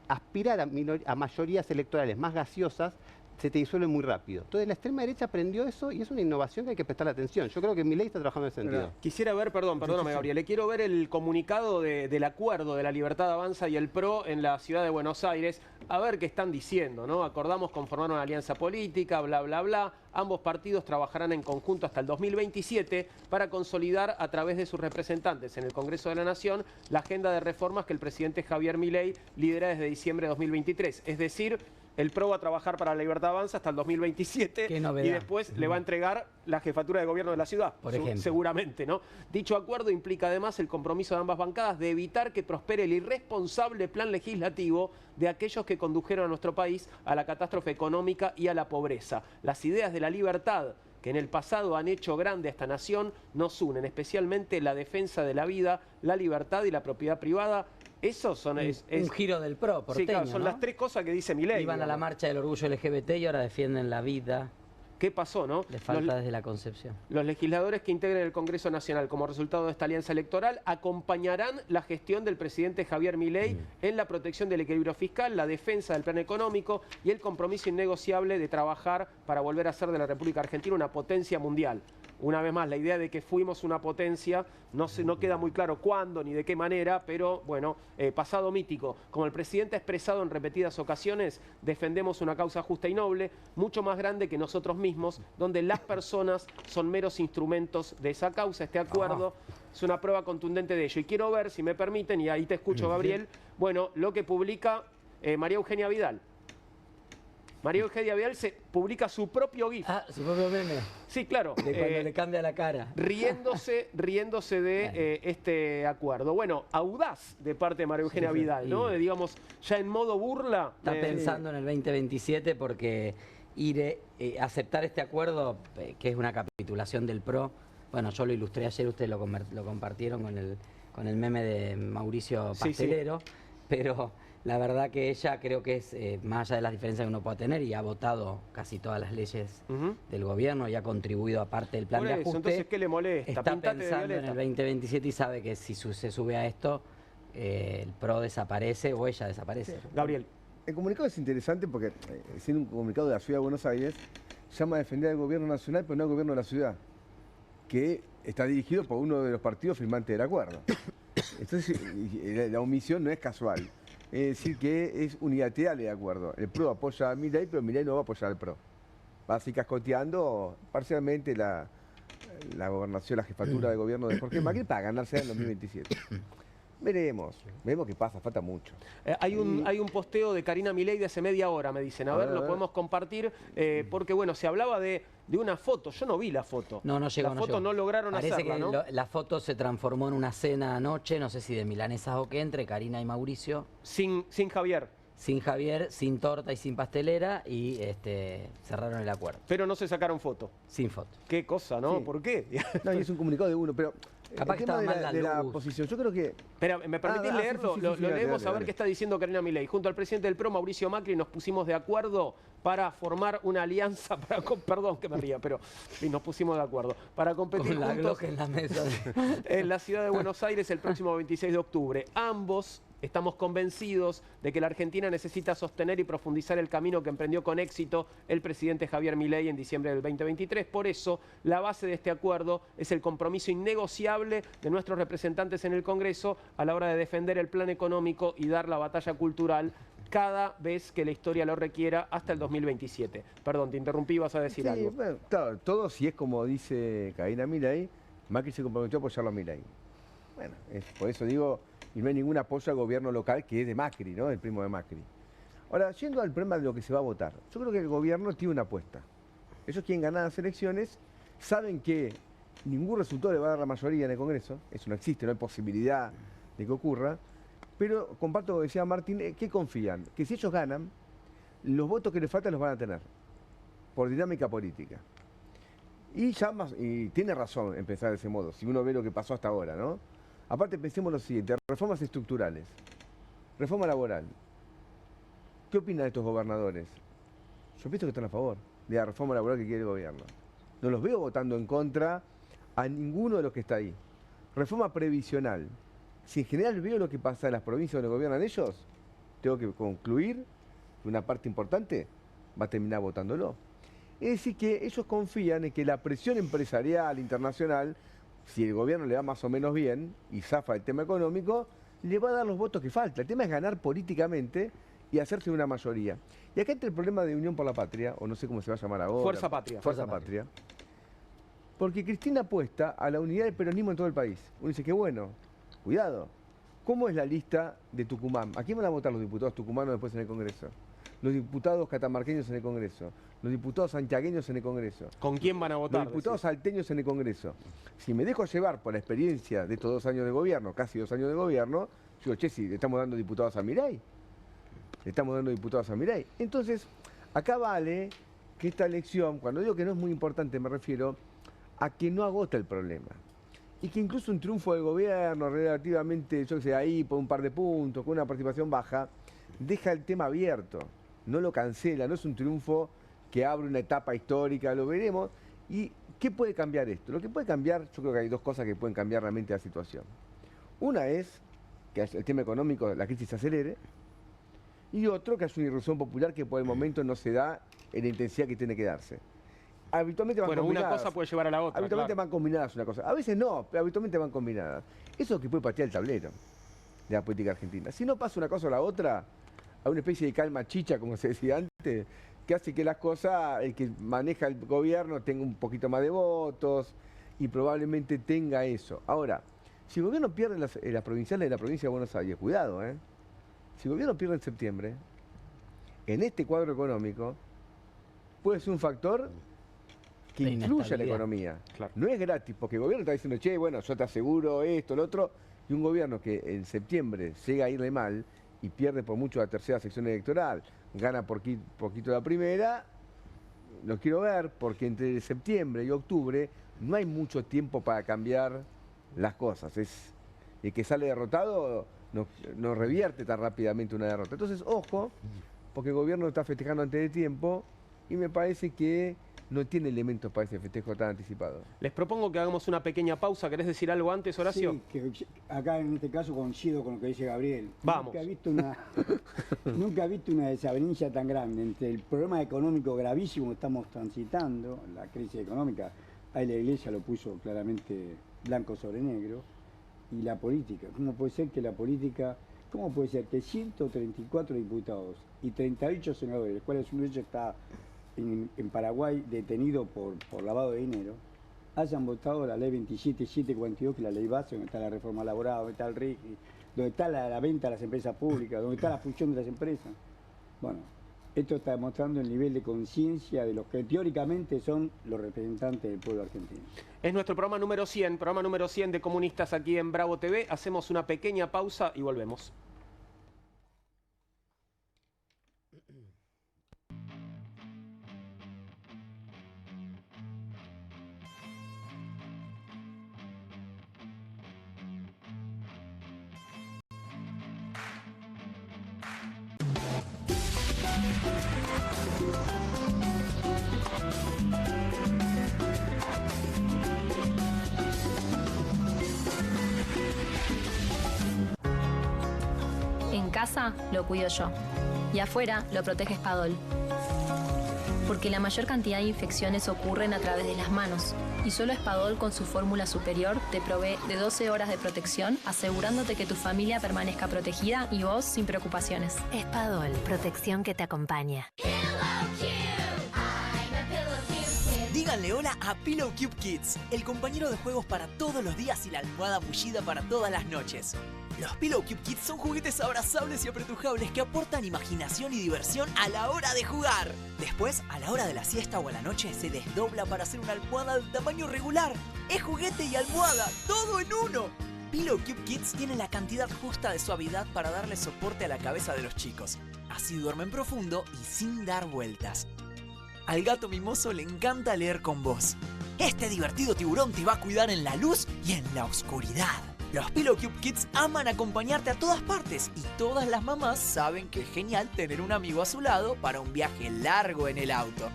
Aspirar a mayorías electorales más gaseosas se te disuelve muy rápido. Entonces la extrema derecha aprendió eso y es una innovación que hay que prestarle atención. Yo creo que Milei está trabajando en ese sentido. Quisiera ver, perdóname Gabriel, le quiero ver el comunicado del acuerdo de la Libertad Avanza y el PRO en la ciudad de Buenos Aires, a ver qué están diciendo, ¿no? Acordamos conformar una alianza política, bla, bla, bla. Ambos partidos trabajarán en conjunto hasta el 2027 para consolidar a través de sus representantes en el Congreso de la Nación la agenda de reformas que el presidente Javier Milei lidera desde diciembre de 2023. Es decir, el PRO va a trabajar para la Libertad Avanza hasta el 2027 Qué novedad. y después le va a entregar la jefatura de gobierno de la ciudad, Por ejemplo. seguramente, ¿no? Dicho acuerdo implica además el compromiso de ambas bancadas de evitar que prospere el irresponsable plan legislativo de aquellos que condujeron a nuestro país a la catástrofe económica y a la pobreza. Las ideas de la libertad que en el pasado han hecho grande a esta nación nos unen, especialmente la defensa de la vida, la libertad y la propiedad privada. Esos son... Un giro del PRO, porteño, sí, claro, son ¿no? las tres cosas que dice Milei. Iban a la digamos. marcha del orgullo LGBT y ahora defienden la vida. ¿Qué pasó, no? Les falta desde la concepción. Los legisladores que integren el Congreso Nacional como resultado de esta alianza electoral acompañarán la gestión del presidente Javier Milei en la protección del equilibrio fiscal, la defensa del plan económico y el compromiso innegociable de trabajar para volver a ser de la República Argentina una potencia mundial. Una vez más, la idea de que fuimos una potencia no queda muy claro cuándo ni de qué manera, pero bueno, pasado mítico. Como el presidente ha expresado en repetidas ocasiones, defendemos una causa justa y noble, mucho más grande que nosotros mismos, donde las personas son meros instrumentos de esa causa. Este acuerdo es una prueba contundente de ello. Y quiero ver, si me permiten, y ahí te escucho, Gabriel, bueno, lo que publica María Eugenia Vidal. María Eugenia Vidal se publica su propio GIF. Ah, su propio meme. Sí, claro. De cuando le cambia la cara. Riéndose de este acuerdo. Bueno, audaz de parte de María Eugenia Vidal, ¿no? Digamos, ya en modo burla. Está pensando en el 2027 porque aceptar este acuerdo, que es una capitulación del PRO, bueno, yo lo ilustré ayer, ustedes lo compartieron con el meme de Mauricio Pastelero, pero la verdad que ella creo que es, más allá de las diferencias que uno pueda tener, y ha votado casi todas las leyes del gobierno y ha contribuido a parte del plan Por de eso, ajuste. entonces, ¿qué le molesta? Está Pintate de pensando en violeta. el 2027 y sabe que si se sube a esto, el PRO desaparece o ella desaparece. Gabriel. El comunicado es interesante porque, siendo un comunicado de la Ciudad de Buenos Aires, llama a defender al gobierno nacional, pero no al gobierno de la ciudad, que está dirigido por uno de los partidos firmantes del acuerdo. Entonces, la omisión no es casual. Es decir, que es unilateral el acuerdo. El PRO apoya a Milei, pero Milei no va a apoyar al PRO. Va así cascoteando parcialmente la gobernación, la jefatura de gobierno de Jorge Macri para ganarse en 2027. Veremos qué pasa, falta mucho. Hay un posteo de Karina Milei de hace media hora, me dicen. A ver, lo podemos compartir, porque bueno, se hablaba de una foto. Yo no vi la foto. No llegó. La foto no lograron Parece hacerla, que ¿no? la foto se transformó en una cena anoche, no sé si de milanesas o qué, entre Karina y Mauricio. Sin Javier. Sin Javier, sin torta y sin pastelera, y cerraron el acuerdo. Pero no se sacaron foto. Sin foto. Qué cosa, ¿no? Sí. ¿Por qué? No, y es un comunicado de uno, pero Capaz el que tema estaba mal la de la luz. posición, yo creo que... Espera, ¿me permitís leerlo? sí, Lo dale, leemos a ver dale. qué está diciendo Karina Milei. Junto al presidente del PRO, Mauricio Macri, nos pusimos de acuerdo para formar una alianza para... Perdón que me ría, pero sí, nos pusimos de acuerdo. Para competir Con la juntos Glock en la mesa. en la ciudad de Buenos Aires el próximo 26 de octubre. Ambos estamos convencidos de que la Argentina necesita sostener y profundizar el camino que emprendió con éxito el presidente Javier Milei en diciembre del 2023. Por eso, la base de este acuerdo es el compromiso innegociable de nuestros representantes en el Congreso a la hora de defender el plan económico y dar la batalla cultural cada vez que la historia lo requiera hasta el 2027. Perdón, te interrumpí, vas a decir Sí, algo. bueno, claro, todo si es como dice Karina Milei, Macri se comprometió a apoyarlo a Milei. Bueno, por eso digo, y no hay ningún apoyo al gobierno local que es de Macri, ¿no? El primo de Macri. Ahora, yendo al problema de lo que se va a votar, yo creo que el gobierno tiene una apuesta. Ellos quieren ganar las elecciones, saben que ningún resultado le va a dar la mayoría en el Congreso, eso no existe, no hay posibilidad de que ocurra, pero comparto lo que decía Martín, que confían, que si ellos ganan, los votos que les faltan los van a tener, por dinámica política. Y tiene razón en pensar de ese modo, si uno ve lo que pasó hasta ahora, ¿no? Aparte pensemos lo siguiente, reformas estructurales, reforma laboral. ¿Qué opinan estos gobernadores? Yo pienso que están a favor de la reforma laboral que quiere el gobierno. No los veo votando en contra a ninguno de los que está ahí. Reforma previsional. Si en general veo lo que pasa en las provincias donde gobiernan ellos, tengo que concluir que una parte importante va a terminar votándolo. Es decir, que ellos confían en que la presión empresarial internacional, si el gobierno le va más o menos bien y zafa el tema económico, le va a dar los votos que falta. El tema es ganar políticamente y hacerse una mayoría. Y acá entra el problema de Unión por la Patria, o no sé cómo se va a llamar ahora. Fuerza Patria. Fuerza Patria. Porque Cristina apuesta a la unidad del peronismo en todo el país. Uno dice, qué bueno, cuidado. ¿Cómo es la lista de Tucumán? ¿A quién van a votar los diputados tucumanos después en el Congreso? los diputados catamarqueños en el Congreso, los diputados santiagueños en el Congreso, ¿Con quién van a votar? los diputados decís? salteños en el Congreso. Si me dejo llevar por la experiencia de estos 2 años de gobierno, casi 2 años de gobierno, digo, che, si le estamos dando diputados a Milei. Le estamos dando diputados a Milei. Entonces, acá vale que esta elección, cuando digo que no es muy importante, me refiero a que no agota el problema. Y que incluso un triunfo del gobierno relativamente, yo que sé, ahí por un par de puntos, con una participación baja, deja el tema abierto, no lo cancela, no es un triunfo que abre una etapa histórica, lo veremos. ¿Y qué puede cambiar esto? Lo que puede cambiar, yo creo que hay 2 cosas que pueden cambiar realmente la situación. Una es que el tema económico, la crisis se acelere, y otro que es una irrupción popular que por el momento no se da en la intensidad que tiene que darse. Habitualmente van Bueno, combinadas. una cosa puede llevar a la otra. Habitualmente claro. van combinadas una cosa. A veces no, pero habitualmente van combinadas. Eso es lo que puede patear el tablero de la política argentina. Si no pasa una cosa o la otra, hay una especie de calma chicha, como se decía antes, que hace que las cosas, el que maneja el gobierno tenga un poquito más de votos y probablemente tenga eso. Ahora, si el gobierno pierde las provinciales de la provincia de Buenos Aires, cuidado, si el gobierno pierde en septiembre, en este cuadro económico, puede ser un factor que De incluya la inestabilidad. economía. Claro. No es gratis, porque el gobierno está diciendo, che, bueno, yo te aseguro esto, lo otro, y un gobierno que en septiembre llega a irle mal y pierde por mucho la tercera sección electoral, gana poquito la primera, lo quiero ver, porque entre septiembre y octubre no hay mucho tiempo para cambiar las cosas. El que sale derrotado no revierte tan rápidamente una derrota. Entonces, ojo, porque el gobierno está festejando antes de tiempo y me parece que no tiene elementos para ese festejo tan anticipado. Les propongo que hagamos una pequeña pausa. ¿Querés decir algo antes, Horacio? Sí, que acá en este caso coincido con lo que dice Gabriel. Vamos. Nunca he visto una desavenencia tan grande entre el problema económico gravísimo que estamos transitando, la crisis económica, ahí la Iglesia lo puso claramente blanco sobre negro, y la política. ¿Cómo puede ser que 134 diputados y 38 senadores, los cuales uno de ellos está en Paraguay detenido por lavado de dinero, hayan votado la ley 27742, que es la ley base, donde está la reforma laboral, donde está el RIGI, donde está la venta a las empresas públicas, donde está la fusión de las empresas? Bueno, esto está demostrando el nivel de conciencia de los que teóricamente son los representantes del pueblo argentino. Es nuestro programa número 100 de Comunistas aquí en Bravo TV. Hacemos una pequeña pausa y volvemos. En casa lo cuido yo y afuera lo protege Spadol. Porque la mayor cantidad de infecciones ocurren a través de las manos y solo Spadol con su fórmula superior te provee de 12 horas de protección, asegurándote que tu familia permanezca protegida y vos sin preocupaciones. Spadol, protección que te acompaña. Díganle hola a Pillow Cube Kids, el compañero de juegos para todos los días y la almohada mullida para todas las noches. Los Pillow Cube Kids son juguetes abrazables y apretujables que aportan imaginación y diversión a la hora de jugar. Después, a la hora de la siesta o a la noche, se desdobla para hacer una almohada de tamaño regular. Es juguete y almohada, todo en uno. Pillow Cube Kids tiene la cantidad justa de suavidad para darle soporte a la cabeza de los chicos. Así duermen profundo y sin dar vueltas. Al gato mimoso le encanta leer con vos. Este divertido tiburón te va a cuidar en la luz y en la oscuridad. Los Pillow Cube Kids aman acompañarte a todas partes y todas las mamás saben que es genial tener un amigo a su lado para un viaje largo en el auto.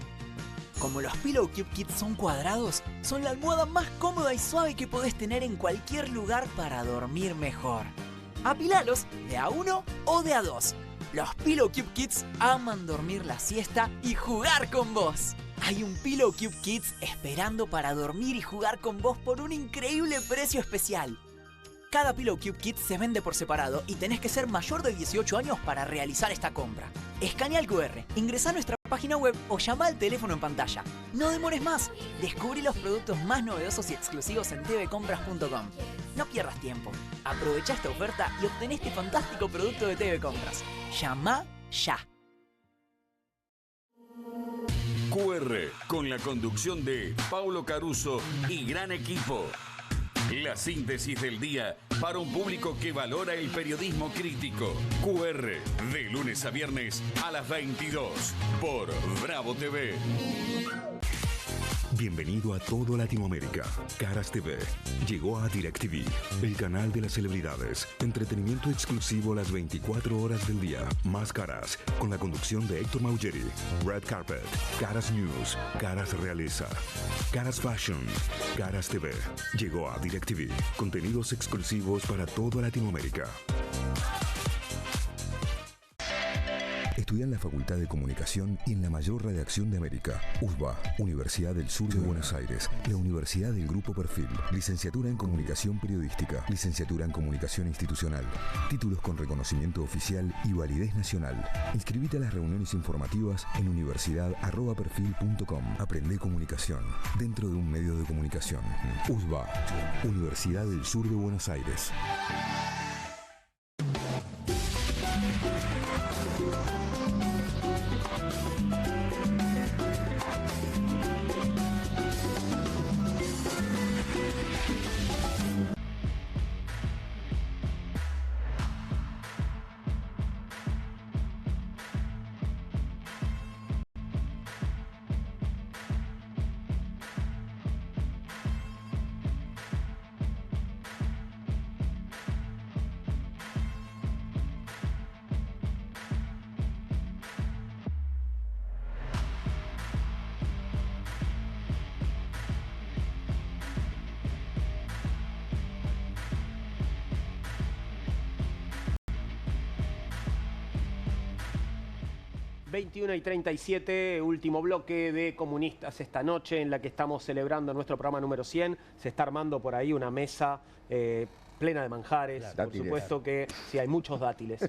Como los Pillow Cube Kids son cuadrados, son la almohada más cómoda y suave que podés tener en cualquier lugar para dormir mejor. Apilalos de a uno o de a dos. Los Pillow Cube Kids aman dormir la siesta y jugar con vos. Hay un Pillow Cube Kids esperando para dormir y jugar con vos por un increíble precio especial. Cada Pillow Cube Kids se vende por separado y tenés que ser mayor de 18 años para realizar esta compra. Escanea el QR, ingresá a nuestra página web o llama al teléfono en pantalla. No demores más, descubrí los productos más novedosos y exclusivos en tvcompras.com. No pierdas tiempo, aprovecha esta oferta y obtén este fantástico producto de TV Compras. Llama ya. QR, con la conducción de Paulo Caruso y gran equipo. La síntesis del día para un público que valora el periodismo crítico. QR, de lunes a viernes a las 22 por Bravo TV. Bienvenido a todo Latinoamérica. Caras TV llegó a DirecTV, el canal de las celebridades. Entretenimiento exclusivo las 24 horas del día. Más Caras, con la conducción de Héctor Maugeri. Red Carpet, Caras News, Caras Realeza, Caras Fashion, Caras TV. Llegó a DirecTV. Contenidos exclusivos para toda Latinoamérica. Estudia en la Facultad de Comunicación y en la mayor redacción de América. USBA, Universidad del Sur de Buenos Aires. La Universidad del Grupo Perfil. Licenciatura en Comunicación Periodística. Licenciatura en Comunicación Institucional. Títulos con reconocimiento oficial y validez nacional. Inscribite a las reuniones informativas en universidad@perfil.com. Aprende comunicación dentro de un medio de comunicación. USBA, Universidad del Sur de Buenos Aires. y 37, último bloque de Comunistas esta noche en la que estamos celebrando nuestro programa número 100. Se está armando por ahí una mesa plena de manjares. Por supuesto que sí, hay muchos dátiles.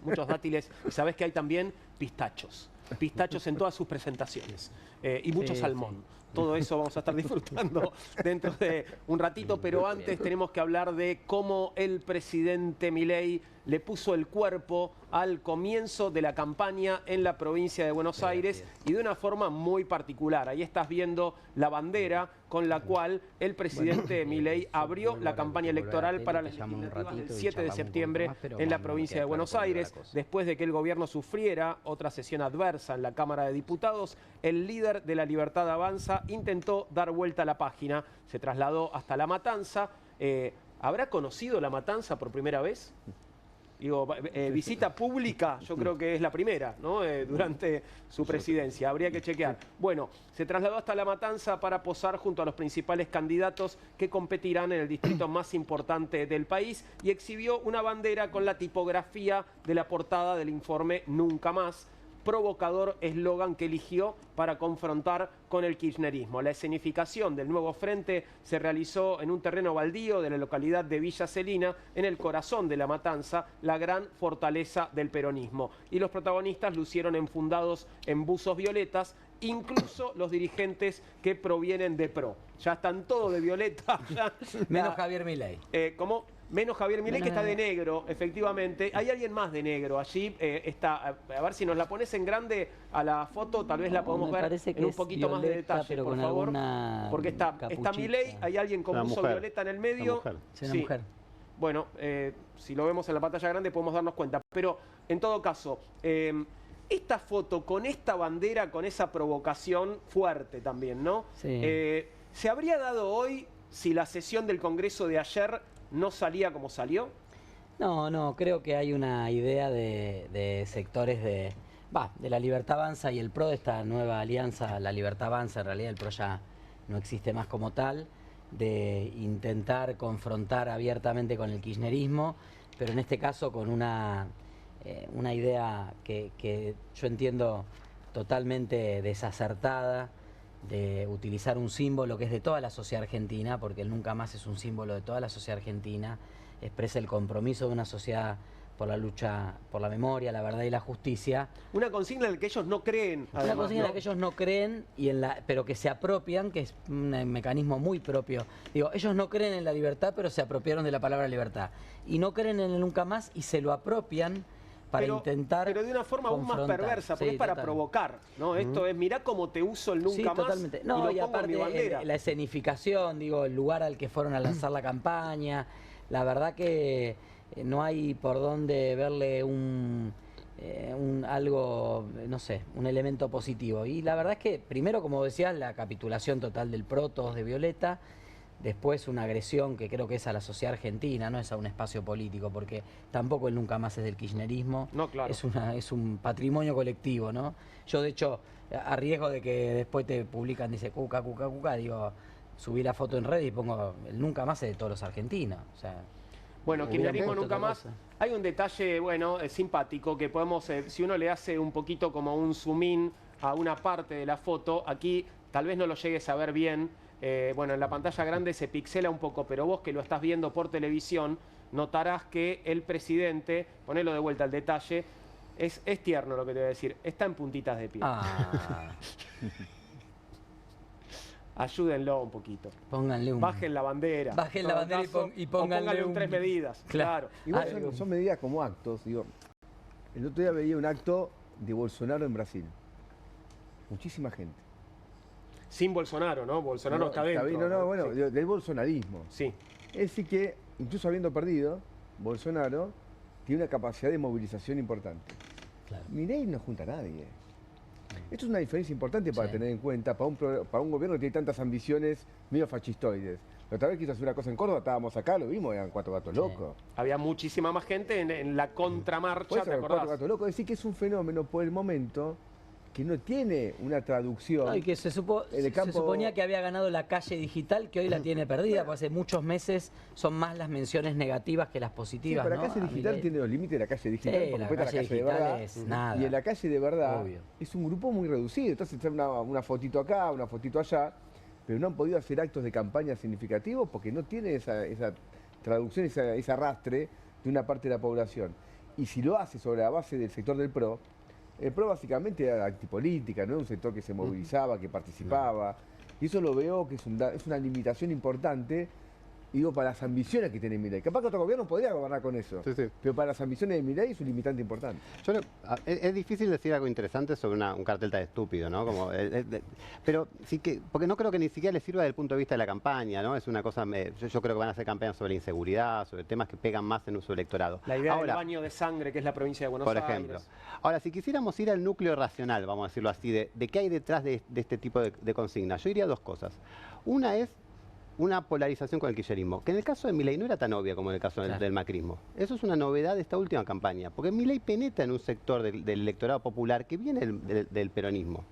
Y sabés que hay también pistachos. Pistachos en todas sus presentaciones. Y mucho salmón. Sí. Todo eso vamos a estar disfrutando dentro de un ratito, pero antes tenemos que hablar de cómo el presidente Milei le puso el cuerpo al comienzo de la campaña en la provincia de Buenos Aires y de una forma muy particular. Ahí estás viendo la bandera con la cual el presidente Milei abrió la campaña electoral para las legislativas del 7 de septiembre en la provincia de Buenos Aires. Después de que el gobierno sufriera otra sesión adversa en la Cámara de Diputados, el líder de La Libertad Avanza intentó dar vuelta a la página, se trasladó hasta La Matanza. ¿Habrá conocido La Matanza por primera vez? Digo, visita pública, yo creo que es la primera, ¿no? Durante su presidencia, habría que chequear. Bueno, se trasladó hasta La Matanza para posar junto a los principales candidatos que competirán en el distrito más importante del país y exhibió una bandera con la tipografía de la portada del informe Nunca Más, provocador eslogan que eligió para confrontar con el kirchnerismo. La escenificación del nuevo frente se realizó en un terreno baldío de la localidad de Villa Celina, en el corazón de La Matanza, la gran fortaleza del peronismo. Y los protagonistas lucieron enfundados en buzos violetas, incluso los dirigentes que provienen de PRO. Ya están todos de violeta. Menos Javier Milei. ¿Cómo? Menos Javier Milei, que está de negro, efectivamente. Hay alguien más de negro allí. Está, a ver si nos la pones en grande a la foto, tal vez la podemos ver en un poquito más de detalle, por favor. Porque está Milei, hay alguien con buzo violeta en el medio. Es una mujer. Bueno, si lo vemos en la pantalla grande podemos darnos cuenta. Pero, en todo caso, esta foto con esta bandera, con esa provocación fuerte también, ¿no? Sí. ¿Se habría dado hoy si la sesión del Congreso de ayer no salía como salió? No, creo que hay una idea de sectores de La Libertad Avanza y el PRO, de esta nueva alianza, La Libertad Avanza, en realidad el PRO ya no existe más como tal, de intentar confrontar abiertamente con el kirchnerismo, pero en este caso con una idea que yo entiendo totalmente desacertada, de utilizar un símbolo que es de toda la sociedad argentina, porque el Nunca Más es un símbolo de toda la sociedad argentina, expresa el compromiso de una sociedad por la lucha, por la memoria, la verdad y la justicia. Una consigna en la que ellos no creen. Además, una consigna en la que ellos no creen, pero que se apropian, que es un mecanismo muy propio. Digo, ellos no creen en la libertad, pero se apropiaron de la palabra libertad. Y no creen en el Nunca Más y se lo apropian intentar pero de una forma aún más confrontar. perversa, porque Sí, es para total. provocar, ¿no? Esto es, mirá cómo te uso el nunca Sí, más totalmente. y No, lo y pongo en mi aparte bandera. la escenificación, digo, el lugar al que fueron a lanzar la campaña, la verdad que no hay por dónde verle algo, no sé, un elemento positivo. Y la verdad es que, primero, como decías, la capitulación total del Protos de Violeta, después una agresión que creo que es a la sociedad argentina, no es a un espacio político, porque tampoco el nunca más es del kirchnerismo, No, claro. es un patrimonio colectivo, ¿no? Yo, de hecho, a riesgo de que después te publican, dice cuca, cuca, cuca, digo, subí la foto en red y pongo el nunca más es de todos los argentinos, o sea... Bueno, kirchnerismo puesto nunca otra más. cosa. Hay un detalle, bueno, simpático, que podemos, si uno le hace un poquito como un zoom in a una parte de la foto, aquí tal vez no lo llegues a ver bien, bueno, en la pantalla grande se pixela un poco, pero vos que lo estás viendo por televisión, notarás que el presidente, ponelo de vuelta al detalle, es tierno lo que te voy a decir, está en puntitas de pie. Ah. Ayúdenlo un poquito. Pónganle un... Bajen la bandera. Bajen En la todo bandera caso, y pónganle un 3 medidas. Claro. Igual son medidas como actos. Digo, el otro día veía un acto de Bolsonaro en Brasil. Muchísima gente. Sin Bolsonaro, ¿no? Bolsonaro No, está adentro. No, bueno, Sí. del bolsonarismo. Sí. Es decir que, incluso habiendo perdido, Bolsonaro tiene una capacidad de movilización importante. Claro. Milei no junta a nadie. Esto es una diferencia importante para Sí. tener en cuenta para un gobierno que tiene tantas ambiciones medio fascistoides. La otra vez quiso hacer una cosa en Córdoba, estábamos acá, lo vimos, eran 4 gatos locos. Había muchísima más gente en la contramarcha, Por eso ¿te eran acordás? 4 gatos locos. Es decir, que es un fenómeno por el momento que no tiene una traducción. No, y que se suponía que había ganado la calle digital, que hoy la tiene perdida, porque hace muchos meses son más las menciones negativas que las Sí, positivas. pero ¿no? la calle A digital Milei. tiene los límites de la calle digital, Sí, porque la después está calle la calle de digital verdad. es nada. Y en la calle de verdad Obvio. es un grupo muy reducido. Entonces está una fotito acá, una fotito allá, pero no han podido hacer actos de campaña significativos porque no tiene esa traducción, ese arrastre de una parte de la población. Y si lo hace sobre la base del sector del PRO, el PRO básicamente era antipolítica, no era un sector que se movilizaba, que participaba. Y eso lo veo que es una limitación importante, digo, para las ambiciones que tiene Milei. Capaz que otro gobierno podría gobernar con eso, Sí, sí. pero para las ambiciones de Milei es un limitante importante. Es difícil decir algo interesante sobre un cartel tan estúpido, ¿no? Pero sí que, porque no creo que ni siquiera le sirva desde el punto de vista de la campaña, ¿no? Es una cosa, yo creo que van a hacer campañas sobre inseguridad, sobre temas que pegan más en su electorado. La idea Ahora, del baño de sangre, que es la provincia de Buenos por Aires. ejemplo. Ahora, si quisiéramos ir al núcleo racional, vamos a decirlo así, de qué hay detrás de este tipo de consignas, yo diría dos cosas. Una es una polarización con el kirchnerismo, que en el caso de Milei no era tan obvia como en el caso del macrismo. Eso es una novedad de esta última campaña, porque Milei penetra en un sector del electorado popular que viene del peronismo.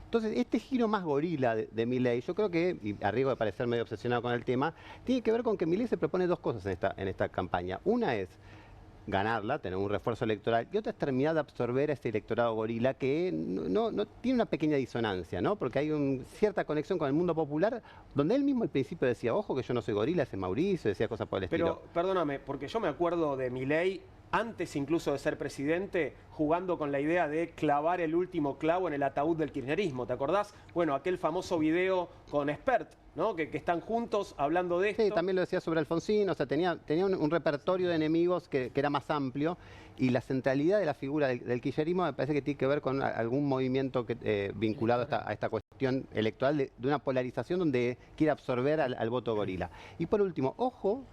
Entonces, este giro más gorila de Milei, yo creo que, y a riesgo de parecer medio obsesionado con el tema, tiene que ver con que Milei se propone dos cosas en esta campaña. Una es ganarla, tener un refuerzo electoral, y otra es terminar de absorber a ese electorado gorila que no tiene una pequeña disonancia, ¿no? Porque hay cierta conexión con el mundo popular, donde él mismo al principio decía, ojo que yo no soy gorila, ese Mauricio, decía cosas por el estilo. Pero, perdóname, porque yo me acuerdo de Milei, antes incluso de ser presidente, jugando con la idea de clavar el último clavo en el ataúd del kirchnerismo, ¿te acordás? Bueno, aquel famoso video con Spert, ¿no? Que están juntos hablando de esto. Sí, también lo decía sobre Alfonsín, o sea, tenía un repertorio de enemigos que era más amplio, y la centralidad de la figura del kirchnerismo me parece que tiene que ver con algún movimiento vinculado a esta cuestión electoral de una polarización donde quiere absorber al voto gorila. Y por último, ojo,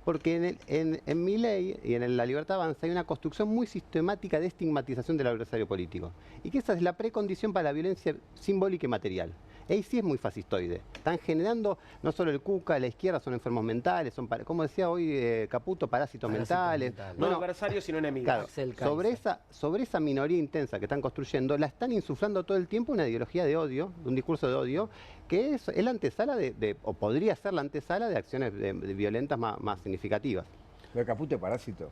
porque en Milei y en La Libertad Avanza hay una construcción muy sistemática de estigmatización del adversario político. Y que esa es la precondición para la violencia simbólica y material. Ahí sí es muy fascistoide. Están generando, no solo el Cuca, la izquierda son enfermos mentales, son, como decía hoy Caputo, parásitos mentales. No adversarios, sino enemigos. Claro, sobre esa minoría intensa que están construyendo, la están insuflando todo el tiempo una ideología de odio, de un discurso de odio, que es la antesala o podría ser la antesala de acciones violentas más significativas. Lo de Caputo es parásito.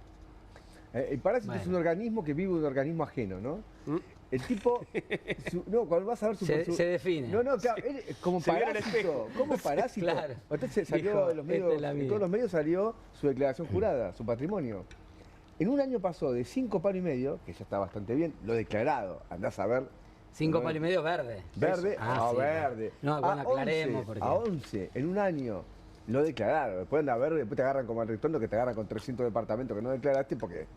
El parásito es un organismo que vive un organismo ajeno, ¿no? El tipo, cuando vas a ver se define. No, claro, él, como parásito, como parásito. Claro. Entonces salió en todos los medios salió su declaración jurada, su patrimonio. En un año pasó de 5 palos y medio, que ya está bastante bien, lo declarado, andás a ver. 5 palos y medio verde. Verde, sí, verde. No, bueno, aclaremos porque... A 11, en un año, lo declararon. Después te agarran como al retorno que te agarran con 300 departamentos que no declaraste porque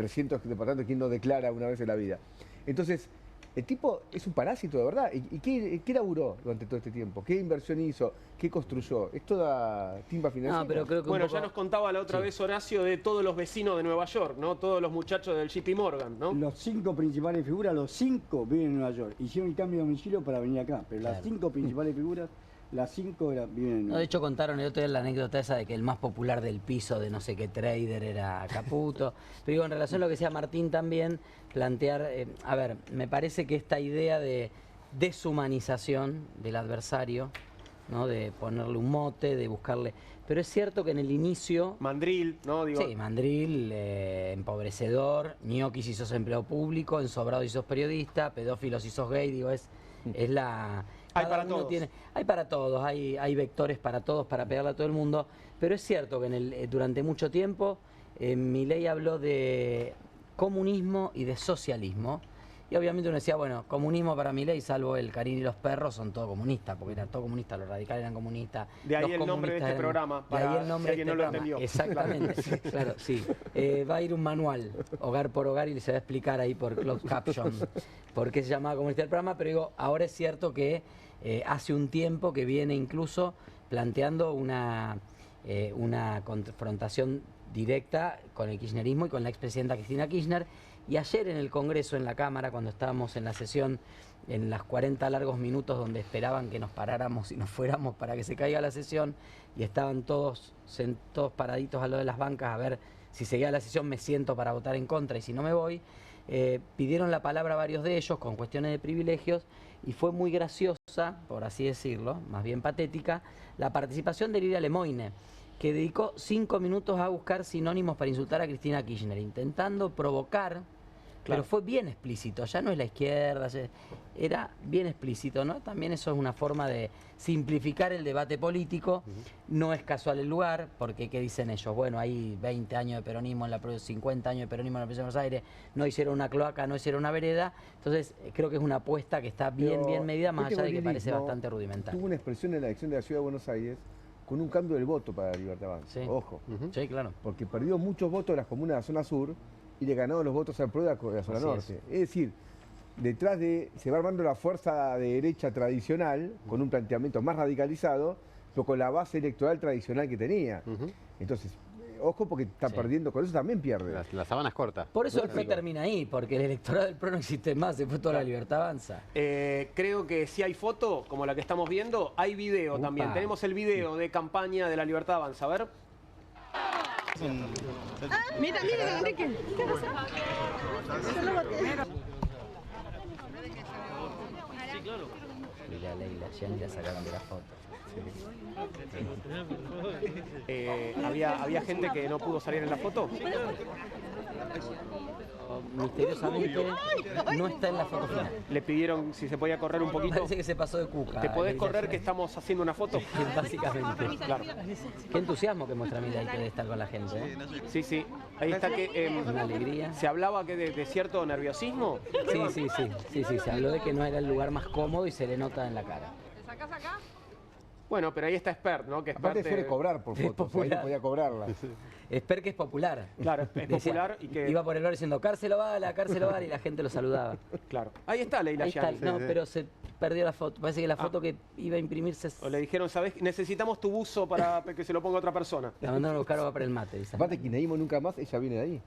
300 departamentos que no declara una vez en la vida. Entonces, el tipo es un parásito de verdad. ¿Y qué laburó durante todo este tiempo? ¿Qué inversión hizo? ¿Qué construyó? ¿Es toda timba financiera? No, pero creo que bueno, ya nos contaba la otra vez Horacio de todos los vecinos de Nueva York, ¿no? Todos los muchachos del JP Morgan, ¿no? Los 5 principales figuras, los 5 viven en Nueva York. Hicieron el cambio de domicilio para venir acá, pero las 5 principales figuras, las 5 viven en Nueva York. No, de hecho contaron el otro día la anécdota esa de que el más popular del piso de no sé qué trader era Caputo. Pero digo, en relación a lo que decía Martín también, plantear, a ver, me parece que esta idea de deshumanización del adversario, ¿no? De ponerle un mote, de buscarle... Pero es cierto que en el inicio... Mandril, ¿no? Digo... Sí, mandril, empobrecedor, ñoqui si sos empleado público, ensobrado si sos periodista, pedófilo si sos gay, digo, es la... Hay para todos. Hay para todos, hay vectores para todos, para pegarle a todo el mundo, pero es cierto que durante mucho tiempo Milei habló de comunismo y de socialismo, y obviamente uno decía, bueno, comunismo para Milei, salvo el Carín y los perros, son todos comunistas, porque eran todos comunistas, los radicales eran comunistas. De ahí el nombre de este programa, para si alguien no lo entendió. Exactamente, claro, sí. Va a ir un manual, hogar por hogar, y se va a explicar ahí por closed caption por qué se llamaba comunista el programa, pero digo, ahora es cierto que hace un tiempo que viene incluso planteando una confrontación directa con el kirchnerismo y con la expresidenta Cristina Kirchner. Y ayer en el Congreso, en la Cámara, cuando estábamos en la sesión, en las 40 largos minutos donde esperaban que nos paráramos y nos fuéramos para que se caiga la sesión, y estaban todos paraditos al lado de las bancas a ver si seguía la sesión, me siento para votar en contra y si no me voy, pidieron la palabra varios de ellos con cuestiones de privilegios, y fue muy graciosa, por así decirlo, más bien patética, la participación de Lidia Lemoine, que dedicó 5 minutos a buscar sinónimos para insultar a Cristina Kirchner, intentando provocar, pero fue bien explícito, ya no es la izquierda, era bien explícito, ¿no? También eso es una forma de simplificar el debate político, no es casual el lugar, porque ¿qué dicen ellos? Bueno, hay 20 años de peronismo, 50 años de peronismo en la provincia de Buenos Aires, no hicieron una cloaca, no hicieron una vereda, entonces creo que es una apuesta que está bien medida, más allá de que parece bastante rudimentaria. Tuvo una expresión en la elección de la Ciudad de Buenos Aires, con un cambio del voto para la Libertad Avanza. Sí. Ojo. Sí, claro. Porque perdió muchos votos de las comunas de la zona sur y le ganó los votos al PRO de la zona norte. Es decir, detrás se va armando la fuerza de derecha tradicional, con un planteamiento más radicalizado, pero con la base electoral tradicional que tenía. Entonces, ojo, porque está perdiendo, con eso también pierde. La sábana es corta. Por eso el PRO termina ahí, porque el electorado del PRO no existe más, se fue toda la Libertad Avanza. Creo que si hay foto, como la que estamos viendo, hay video también. Tenemos el video de campaña de la Libertad Avanza, a ver. Mira, Enrique. ¿Qué pasa? Leila, ya sacaron de la foto. ¿Había gente que no pudo salir en la foto? Misteriosamente no está en la foto final. Le pidieron si se podía correr un poquito. Parece que se pasó de cuca. ¿Te podés correr que estamos haciendo una foto? Básicamente. Claro. Qué entusiasmo que muestra Milei de estar con la gente. Sí, sí. Ahí está que... una alegría. ¿Se hablaba que de cierto nerviosismo? Sí. Se habló de que no era el lugar más cómodo y se le nota en la cara. ¿Te sacás acá? Bueno, pero ahí está Spert, ¿no? Que aparte suele cobrar por fotos, ahí no podía cobrarla. Spert, que es popular. Claro, es popular y que... Iba por el bar diciendo, cárcel Ovala, y la gente lo saludaba. Claro. Ahí está Leila Gianni. No, pero se perdió la foto. Parece que la foto que iba a imprimirse... O le dijeron, ¿sabes? Necesitamos tu buzo para que se lo ponga otra persona. La mandaron a buscar o va para el mate. Dice. Aparte, kirchnerismo nunca más, ella viene de ahí.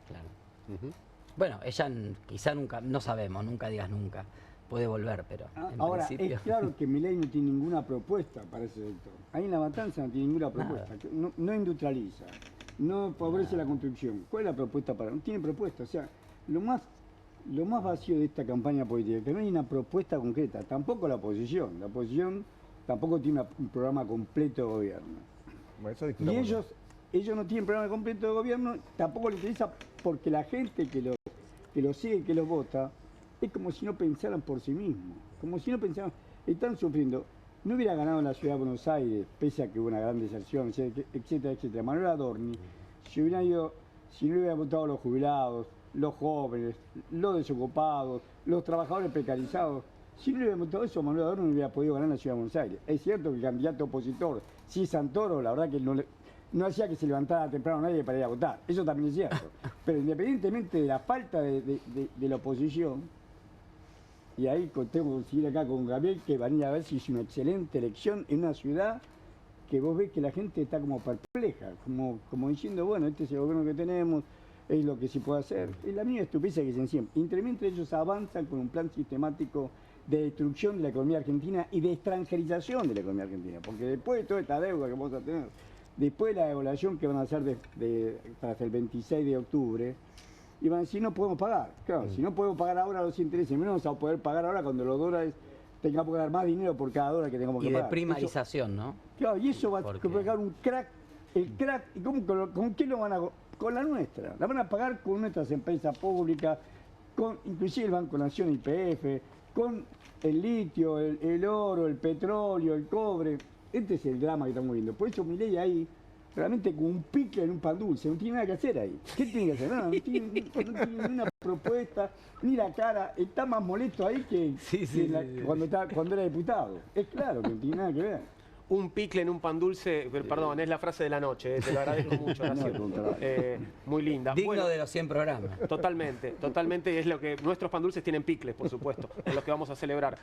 Claro. Bueno, ella quizá nunca, no sabemos, nunca digas nunca. Puede volver, pero en ahora, principio... es claro que Milei no tiene ninguna propuesta para ese sector. Ahí en La Matanza no tiene ninguna propuesta. No industrializa, no favorece la construcción. ¿Cuál es la propuesta para...? No tiene propuesta. O sea, lo más vacío de esta campaña política, que no hay una propuesta concreta. Tampoco la oposición. La oposición tampoco tiene un programa completo de gobierno. Bueno, eso y ellos no tienen programa completo de gobierno, tampoco les interesa, porque la gente que los sigue, que los vota, es como si no pensaran por sí mismos, como si no pensaran, están sufriendo. No hubiera ganado en la ciudad de Buenos Aires, pese a que hubo una gran deserción, etcétera, etcétera. Manuel Adorni, si no hubiera votado los jubilados, los jóvenes, los desocupados, los trabajadores precarizados, si no hubiera votado eso, Manuel Adorni no hubiera podido ganar en la ciudad de Buenos Aires. Es cierto que el candidato opositor, sí, Santoro, la verdad que no hacía que se levantara temprano nadie para ir a votar. Eso también es cierto. Pero independientemente de la falta de la oposición, y ahí tengo que seguir acá con Gabriel, que venía a ver si es una excelente elección en una ciudad que vos ves que la gente está como perpleja, como diciendo, bueno, este es el gobierno que tenemos, es lo que se puede hacer. Es la misma estupidez que dicen siempre. Entre ellos avanzan con un plan sistemático de destrucción de la economía argentina y de extranjerización de la economía argentina. Porque después de toda esta deuda que vamos a tener, después de la devaluación que van a hacer hasta el 26 de octubre, y van a decir, no podemos pagar. Claro, si no podemos pagar ahora los intereses, menos vamos a poder pagar ahora cuando los dólares tengamos que dar más dinero por cada dólar que tengamos que pagar. Y de primarización, ¿no? Claro, y eso va a provocar un crack. El crack, ¿y con qué lo van a...? Con la nuestra. La van a pagar con nuestras empresas públicas, con inclusive el Banco Nación, YPF, con el litio, el oro, el petróleo, el cobre. Este es el drama que estamos viendo. Por eso Milei ahí, realmente con un pique en un pan dulce, no tiene nada que hacer ahí. ¿Qué tiene que hacer? No tiene ni una propuesta, ni la cara. Está más molesto ahí que cuando era diputado. Es claro que no tiene nada que ver. Un picle en un pan dulce, perdón, es la frase de la noche, te lo agradezco mucho, Nación. Muy linda. Digno de los 100 programas. Totalmente, es lo que nuestros pan dulces tienen picles, por supuesto, en los que vamos a celebrar.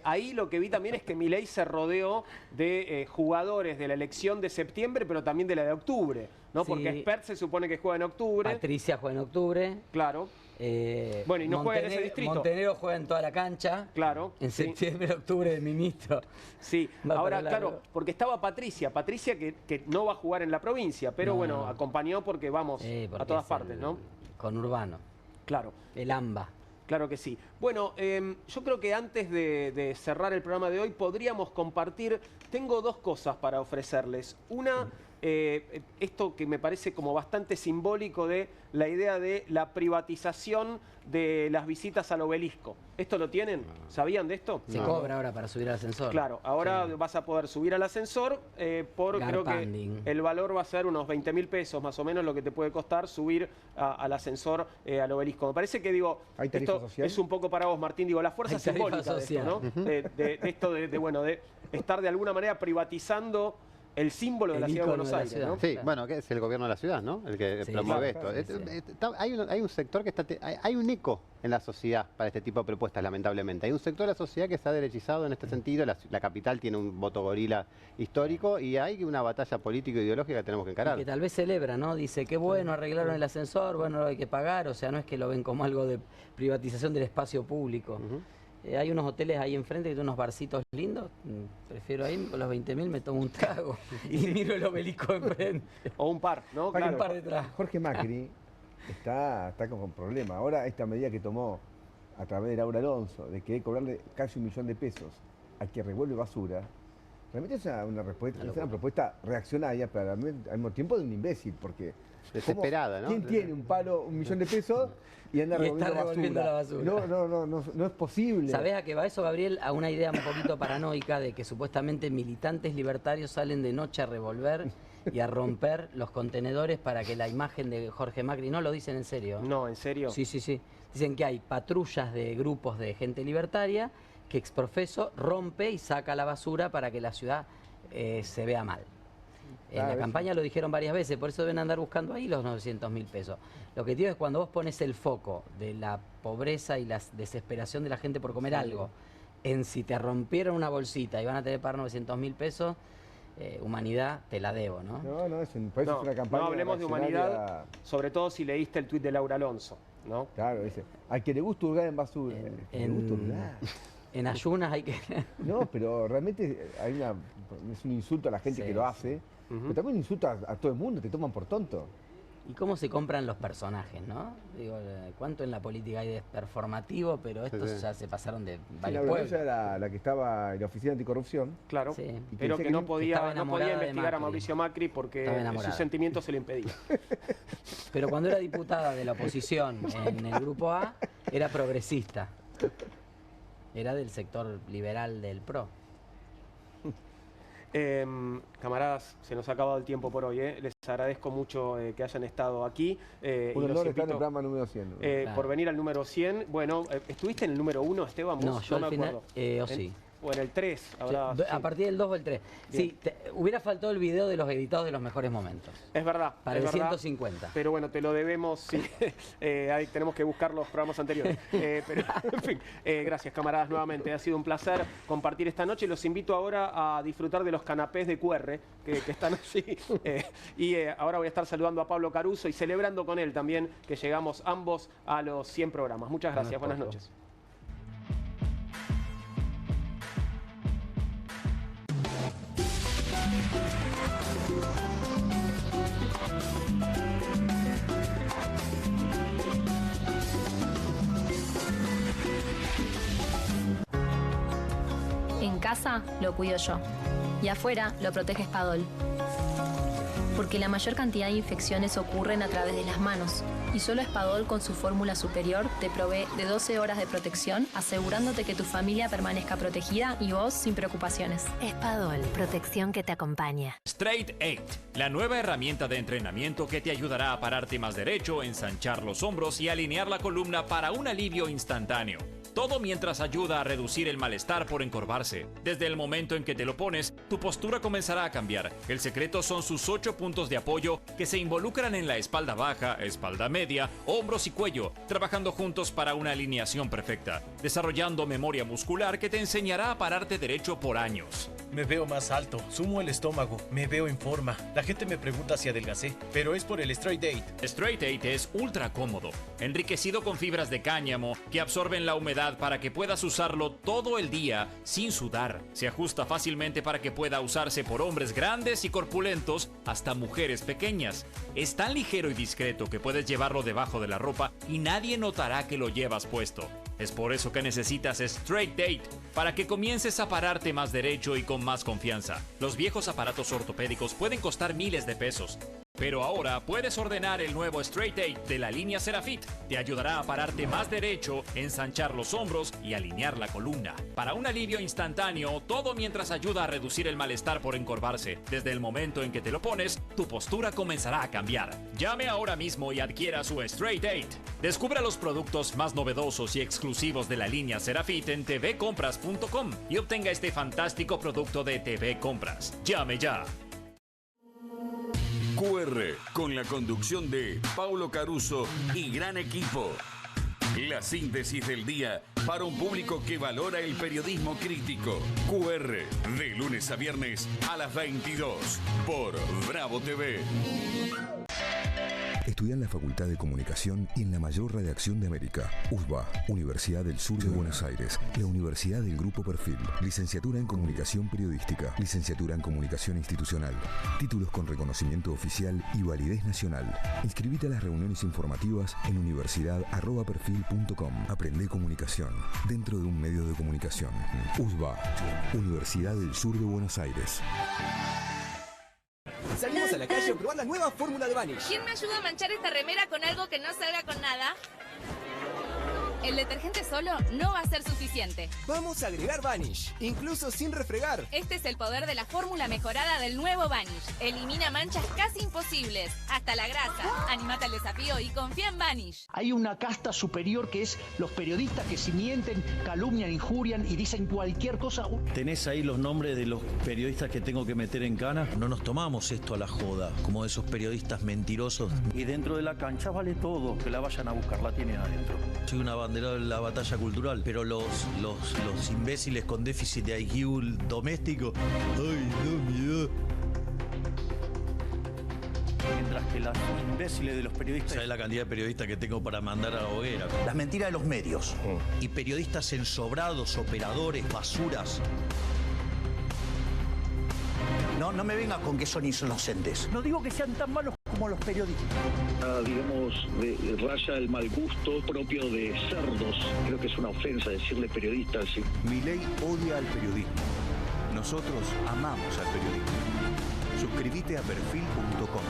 Ahí lo que vi también es que Milei se rodeó de jugadores de la elección de septiembre, pero también de la de octubre, ¿no? Porque Spert se supone que juega en octubre. Patricia juega en octubre. Claro. Bueno, y no juega en ese distrito. Montenegro juega en toda la cancha. Claro. En septiembre, octubre, el ministro. Sí, ahora, claro, porque estaba Patricia que no va a jugar en la provincia, pero bueno, acompañó porque vamos a todas partes, ¿no? Con Urbano. Claro. El AMBA. Claro que sí. Bueno, yo creo que antes de cerrar el programa de hoy podríamos compartir, tengo dos cosas para ofrecerles. Una, esto que me parece como bastante simbólico de la idea de la privatización de las visitas al obelisco. ¿Esto lo tienen? ¿Sabían de esto? Se cobra ahora para subir al ascensor. Claro, ahora vas a poder subir al ascensor por, creo que el valor va a ser unos 20.000 pesos más o menos lo que te puede costar subir al ascensor al obelisco. Me parece que, digo, esto es un poco para vos, Martín, digo, la fuerza simbólica de esto, ¿no? De esto de estar de alguna manera privatizando el símbolo de la ciudad de Buenos Aires, ¿no? Sí, bueno, que es el gobierno de la ciudad, ¿no? El que promueve esto. Hay un sector que hay un eco en la sociedad para este tipo de propuestas, lamentablemente. Hay un sector de la sociedad que está derechizado en este sentido. La capital tiene un voto gorila histórico y hay una batalla político-ideológica que tenemos que encarar. Y que tal vez celebra, ¿no? Dice, qué bueno, arreglaron el ascensor, bueno, hay que pagar. O sea, no es que lo ven como algo de privatización del espacio público. Hay unos hoteles ahí enfrente que tienen unos barcitos lindos. Prefiero ahí, con los 20.000 me tomo un trago y miro el obelisco enfrente. O un par, ¿no? Claro. Un par detrás. Jorge Macri está con problema. Ahora esta medida que tomó a través de Laura Alonso, de que cobrarle casi 1 millón de pesos al que revuelve basura, realmente es una propuesta reaccionaria, pero al mismo tiempo de un imbécil, porque... Desesperada, ¿no? ¿Quién tiene un palo, 1 millón de pesos y anda revolviendo la basura? No es posible. ¿Sabés a qué va eso, Gabriel? A una idea un poquito paranoica de que supuestamente militantes libertarios salen de noche a revolver y a romper los contenedores para que la imagen de Jorge Macri... ¿No lo dicen en serio? No, ¿en serio? Sí. Dicen que hay patrullas de grupos de gente libertaria que exprofeso rompe y saca la basura para que la ciudad se vea mal. En la campaña lo dijeron varias veces, por eso deben andar buscando ahí los 900.000 pesos. Lo que digo es cuando vos pones el foco de la pobreza y la desesperación de la gente por comer algo, en si te rompieron una bolsita y van a tener que pagar 900.000 pesos, humanidad, te la debo, ¿no? No, es una campaña. No hablemos de humanidad, sobre todo si leíste el tuit de Laura Alonso, ¿no? Claro, dice, al que le gusta hurgar en basura. En ayunas hay que... No, pero realmente es un insulto a la gente que lo hace, pero también un insulto a todo el mundo, te toman por tonto. ¿Y cómo se compran los personajes, no? Digo, cuánto en la política hay de performativo, pero estos ya se pasaron de varios pueblos. Ella era la que estaba en la oficina anticorrupción. Claro, pero que no podía investigar a Mauricio Macri porque sus sentimientos se lo impedían. Pero cuando era diputada de la oposición en el Grupo A, era progresista. Era del sector liberal del PRO. Camaradas, se nos ha acabado el tiempo por hoy. Les agradezco mucho que hayan estado aquí. Un honor estar en el programa número 100. Por venir al número 100. Bueno, ¿estuviste en el número 1, Esteban? No, yo al final, sí. o en el 3. Sí, a partir del 2 o el 3. Sí, hubiera faltado el video de los editados de los mejores momentos. Es verdad. Para es el verdad, 150. Pero bueno, te lo debemos, sí. Ahí tenemos que buscar los programas anteriores. Pero, en fin, gracias, camaradas, nuevamente. Ha sido un placer compartir esta noche. Los invito ahora a disfrutar de los canapés de QR que están allí. Ahora voy a estar saludando a Pablo Caruso y celebrando con él también que llegamos ambos a los 100 programas. Muchas gracias. Buenas noches. En casa lo cuido yo. Y afuera lo protege Spadol. Porque la mayor cantidad de infecciones ocurren a través de las manos. Y solo Spadol con su fórmula superior te provee de 12 horas de protección, asegurándote que tu familia permanezca protegida y vos sin preocupaciones. Spadol, protección que te acompaña. Straight 8, la nueva herramienta de entrenamiento que te ayudará a pararte más derecho, ensanchar los hombros y alinear la columna para un alivio instantáneo. Todo mientras ayuda a reducir el malestar por encorvarse. Desde el momento en que te lo pones, tu postura comenzará a cambiar. El secreto son sus 8 puntos de apoyo que se involucran en la espalda baja, espalda media, hombros y cuello, trabajando juntos para una alineación perfecta, desarrollando memoria muscular que te enseñará a pararte derecho por años. Me veo más alto, sumo el estómago, me veo en forma. La gente me pregunta si adelgacé, pero es por el Straight 8. Straight 8 es ultra cómodo, enriquecido con fibras de cáñamo que absorben la humedad para que puedas usarlo todo el día sin sudar. Se ajusta fácilmente para que pueda usarse por hombres grandes y corpulentos hasta mujeres pequeñas. Es tan ligero y discreto que puedes llevarlo debajo de la ropa y nadie notará que lo llevas puesto. Es por eso que necesitas Straight 8, para que comiences a pararte más derecho y con más confianza. Los viejos aparatos ortopédicos pueden costar miles de pesos. Pero ahora puedes ordenar el nuevo Straight 8 de la línea Serafit. Te ayudará a pararte más derecho, ensanchar los hombros y alinear la columna. Para un alivio instantáneo, todo mientras ayuda a reducir el malestar por encorvarse. Desde el momento en que te lo pones, tu postura comenzará a cambiar. Llame ahora mismo y adquiera su Straight 8. Descubra los productos más novedosos y exclusivos de la línea Serafit en tvcompras.com y obtenga este fantástico producto de TV Compras. Llame ya. QR, con la conducción de Paulo Caruso y gran equipo. La síntesis del día para un público que valora el periodismo crítico. QR, de lunes a viernes a las 22 por Bravo TV. Estudia en la Facultad de Comunicación y en la mayor redacción de América. USBA, Universidad del Sur de Buenos Aires. La Universidad del Grupo Perfil. Licenciatura en Comunicación Periodística. Licenciatura en Comunicación Institucional. Títulos con reconocimiento oficial y validez nacional. Inscribite a las reuniones informativas en universidad@perfil.com. Aprende comunicación dentro de un medio de comunicación. USBA, Universidad del Sur de Buenos Aires. Salimos a la calle a probar la nueva fórmula de Vanish. ¿Quién me ayuda a manchar esta remera con algo que no salga con nada? El detergente solo no va a ser suficiente. Vamos a agregar Vanish, incluso sin refregar. Este es el poder de la fórmula mejorada del nuevo Vanish. Elimina manchas casi imposibles, hasta la grasa. Animate al desafío y confía en Vanish. Hay una casta superior que es los periodistas que si mienten, calumnian, injurian y dicen cualquier cosa. ¿Tenés ahí los nombres de los periodistas que tengo que meter en cana? No nos tomamos esto a la joda, como esos periodistas mentirosos. Y dentro de la cancha vale todo, que la vayan a buscar, la tienen adentro. Soy una bandera de la batalla cultural, pero los imbéciles con déficit de IQ doméstico, ¡ay, Dios mío! Mientras que los imbéciles de los periodistas... ¿Sabes la cantidad de periodistas que tengo para mandar a la hoguera? Las mentiras de los medios. Y periodistas ensobrados, operadores, basuras. No me venga con que son inocentes. No digo que sean tan malos como los periodistas. Digamos, raya el mal gusto propio de cerdos. Creo que es una ofensa decirle periodistas. ¿Sí? Milei odia al periodismo. Nosotros amamos al periodismo. Suscríbete a perfil.com.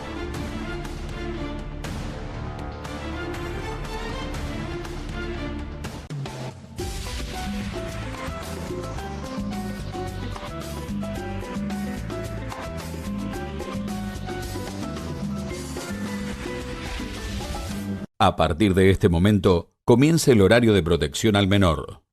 A partir de este momento, comienza el horario de protección al menor.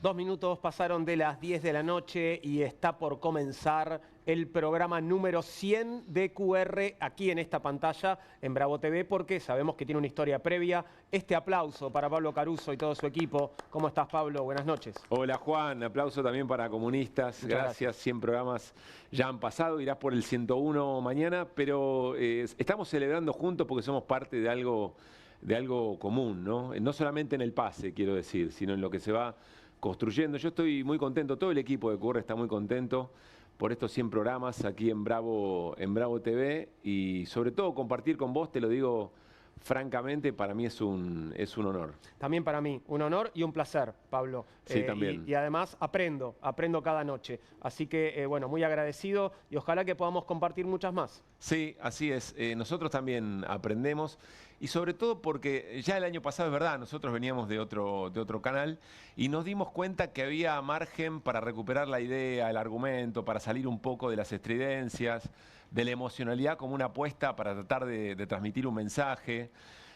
2 minutos pasaron de las 10 de la noche y está por comenzar el programa número 100 de QR aquí en esta pantalla en Bravo TV, porque sabemos que tiene una historia previa. Este aplauso para Pablo Caruso y todo su equipo. ¿Cómo estás, Pablo? Buenas noches. Hola, Juan. Aplauso también para Comunistas. Gracias. 100 programas ya han pasado. Irás por el 101 mañana, pero estamos celebrando juntos porque somos parte de algo común, ¿no? No solamente en el pase, quiero decir, sino en lo que se va construyendo. Yo estoy muy contento, todo el equipo de QR está muy contento por estos 100 programas aquí en Bravo TV, y sobre todo compartir con vos, te lo digo francamente, para mí es un honor. También para mí, un honor y un placer, Pablo. Sí, también. Y además aprendo cada noche. Así que, bueno, muy agradecido y ojalá que podamos compartir muchas más. Sí, así es. Nosotros también aprendemos, y sobre todo porque ya el año pasado, es verdad, nosotros veníamos de otro canal y nos dimos cuenta que había margen para recuperar la idea, el argumento, para salir un poco de las estridencias, de la emocionalidad como una apuesta para tratar de transmitir un mensaje.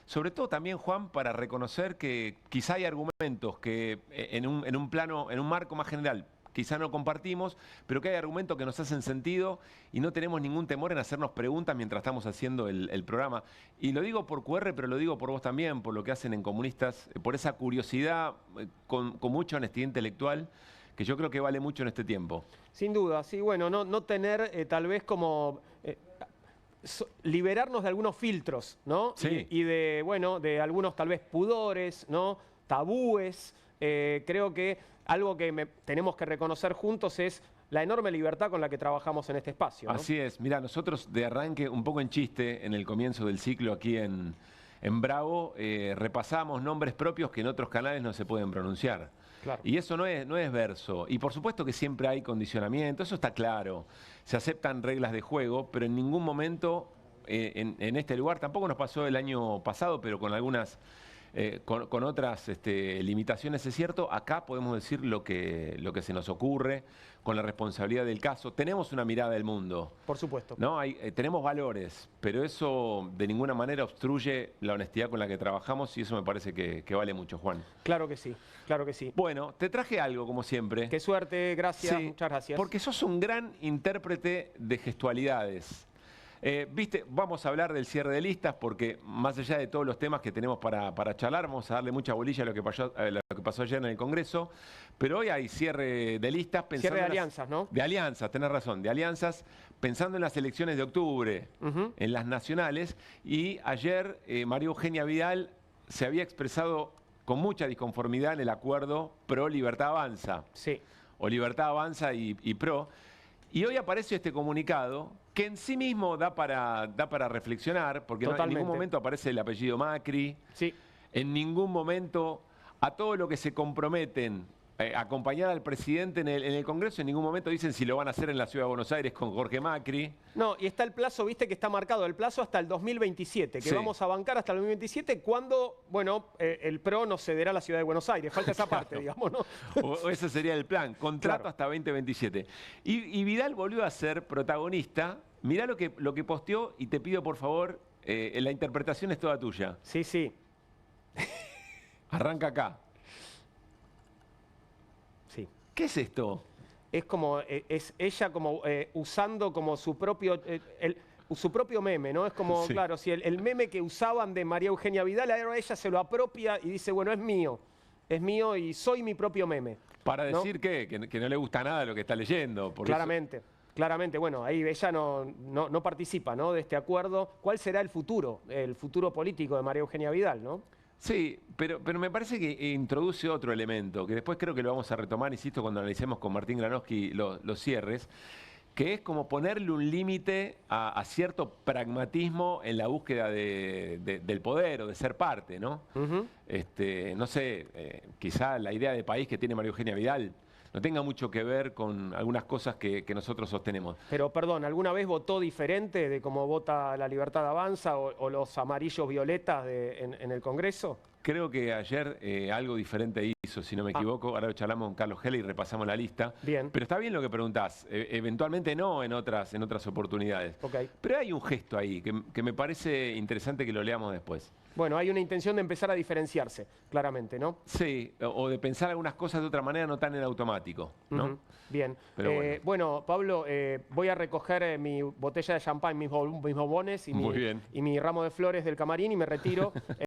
Sobre todo también, Juan, para reconocer que quizá hay argumentos que en un plano, en un marco más general, quizá no compartimos, pero que hay argumentos que nos hacen sentido y no tenemos ningún temor en hacernos preguntas mientras estamos haciendo el programa. Y lo digo por QR, pero lo digo por vos también, por lo que hacen en Comunistas, por esa curiosidad con mucha honestidad intelectual, que yo creo que vale mucho en este tiempo. Sin duda, sí, bueno, no tener tal vez como... liberarnos de algunos filtros, ¿no? Sí. Y de, bueno, de algunos tal vez pudores, ¿no? Tabúes. Creo que algo que tenemos que reconocer juntos es la enorme libertad con la que trabajamos en este espacio, ¿no? Así es. Mira, nosotros de arranque, un poco en chiste, en el comienzo del ciclo aquí en Bravo, repasamos nombres propios que en otros canales no se pueden pronunciar. Claro. Y eso no es verso. Y por supuesto que siempre hay condicionamiento, eso está claro. Se aceptan reglas de juego, pero en ningún momento en este lugar, tampoco nos pasó el año pasado, pero con algunas... con otras limitaciones, es cierto, acá podemos decir lo que se nos ocurre, con la responsabilidad del caso. Tenemos una mirada del mundo. Por supuesto. ¿No? Tenemos valores, pero eso de ninguna manera obstruye la honestidad con la que trabajamos, y eso me parece que vale mucho, Juan. Claro que sí, claro que sí. Bueno, te traje algo, como siempre. Qué suerte, gracias, Sí, muchas gracias. Porque sos un gran intérprete de gestualidades. Viste, vamos a hablar del cierre de listas, porque más allá de todos los temas que tenemos para charlar, vamos a darle mucha bolilla a lo que pasó ayer en el Congreso, pero hoy hay cierre de listas. Cierre de alianzas, ¿no? De alianzas, tenés razón, de alianzas, pensando en las elecciones de octubre, en las nacionales, y ayer María Eugenia Vidal se había expresado con mucha disconformidad en el acuerdo pro Libertad Avanza. Sí. O Libertad Avanza y pro. Y hoy aparece este comunicado que en sí mismo da para reflexionar, porque en ningún momento aparece el apellido Macri. Sí. En ningún momento, a todo lo que se comprometen a acompañar al presidente en el Congreso, en ningún momento dicen si lo van a hacer en la Ciudad de Buenos Aires con Jorge Macri. No, y está el plazo, viste que está marcado, el plazo hasta el 2027, que Sí. vamos a bancar hasta el 2027, cuando, bueno, el PRO nos cederá a la Ciudad de Buenos Aires. Falta esa parte, digamos, ¿no? O ese sería el plan, contrato Claro. hasta 2027. Y Vidal volvió a ser protagonista. Mirá lo que posteó, y te pido por favor, la interpretación es toda tuya. Sí, sí. Arranca acá. Sí. ¿Qué es esto? Es como, es ella como usando como su propio meme, ¿no? Es como, Sí. claro, si el meme que usaban de María Eugenia Vidal, ahora ella se lo apropia y dice, bueno, es mío y soy mi propio meme. Para ¿no? decir que no le gusta nada lo que está leyendo. Porque Claramente, bueno, ahí ella no participa, ¿no? De este acuerdo. ¿Cuál será el futuro político de María Eugenia Vidal, ¿no? Sí, pero me parece que introduce otro elemento, que después creo que lo vamos a retomar, insisto, cuando analicemos con Martín Granowski los cierres, que es como ponerle un límite a cierto pragmatismo en la búsqueda del poder o de ser parte, ¿no? No sé, quizá la idea de país que tiene María Eugenia Vidal no tenga mucho que ver con algunas cosas que nosotros sostenemos. Pero, perdón, ¿alguna vez votó diferente de cómo vota la Libertad Avanza o los amarillos violetas en el Congreso? Creo que ayer algo diferente hizo. Suizo, si no me equivoco. Ahora lo charlamos con Carlos Heller y repasamos la lista. Bien. Pero está bien lo que preguntás. Eventualmente no en otras oportunidades. Pero hay un gesto ahí que me parece interesante que lo leamos después. Bueno, hay una intención de empezar a diferenciarse, claramente, ¿no? Sí, o de pensar algunas cosas de otra manera, no tan en automático, ¿no? Bien. Pero bueno, Pablo, voy a recoger mi botella de champán, mis bombones y Muy bien. y mi ramo de flores del camarín y me retiro.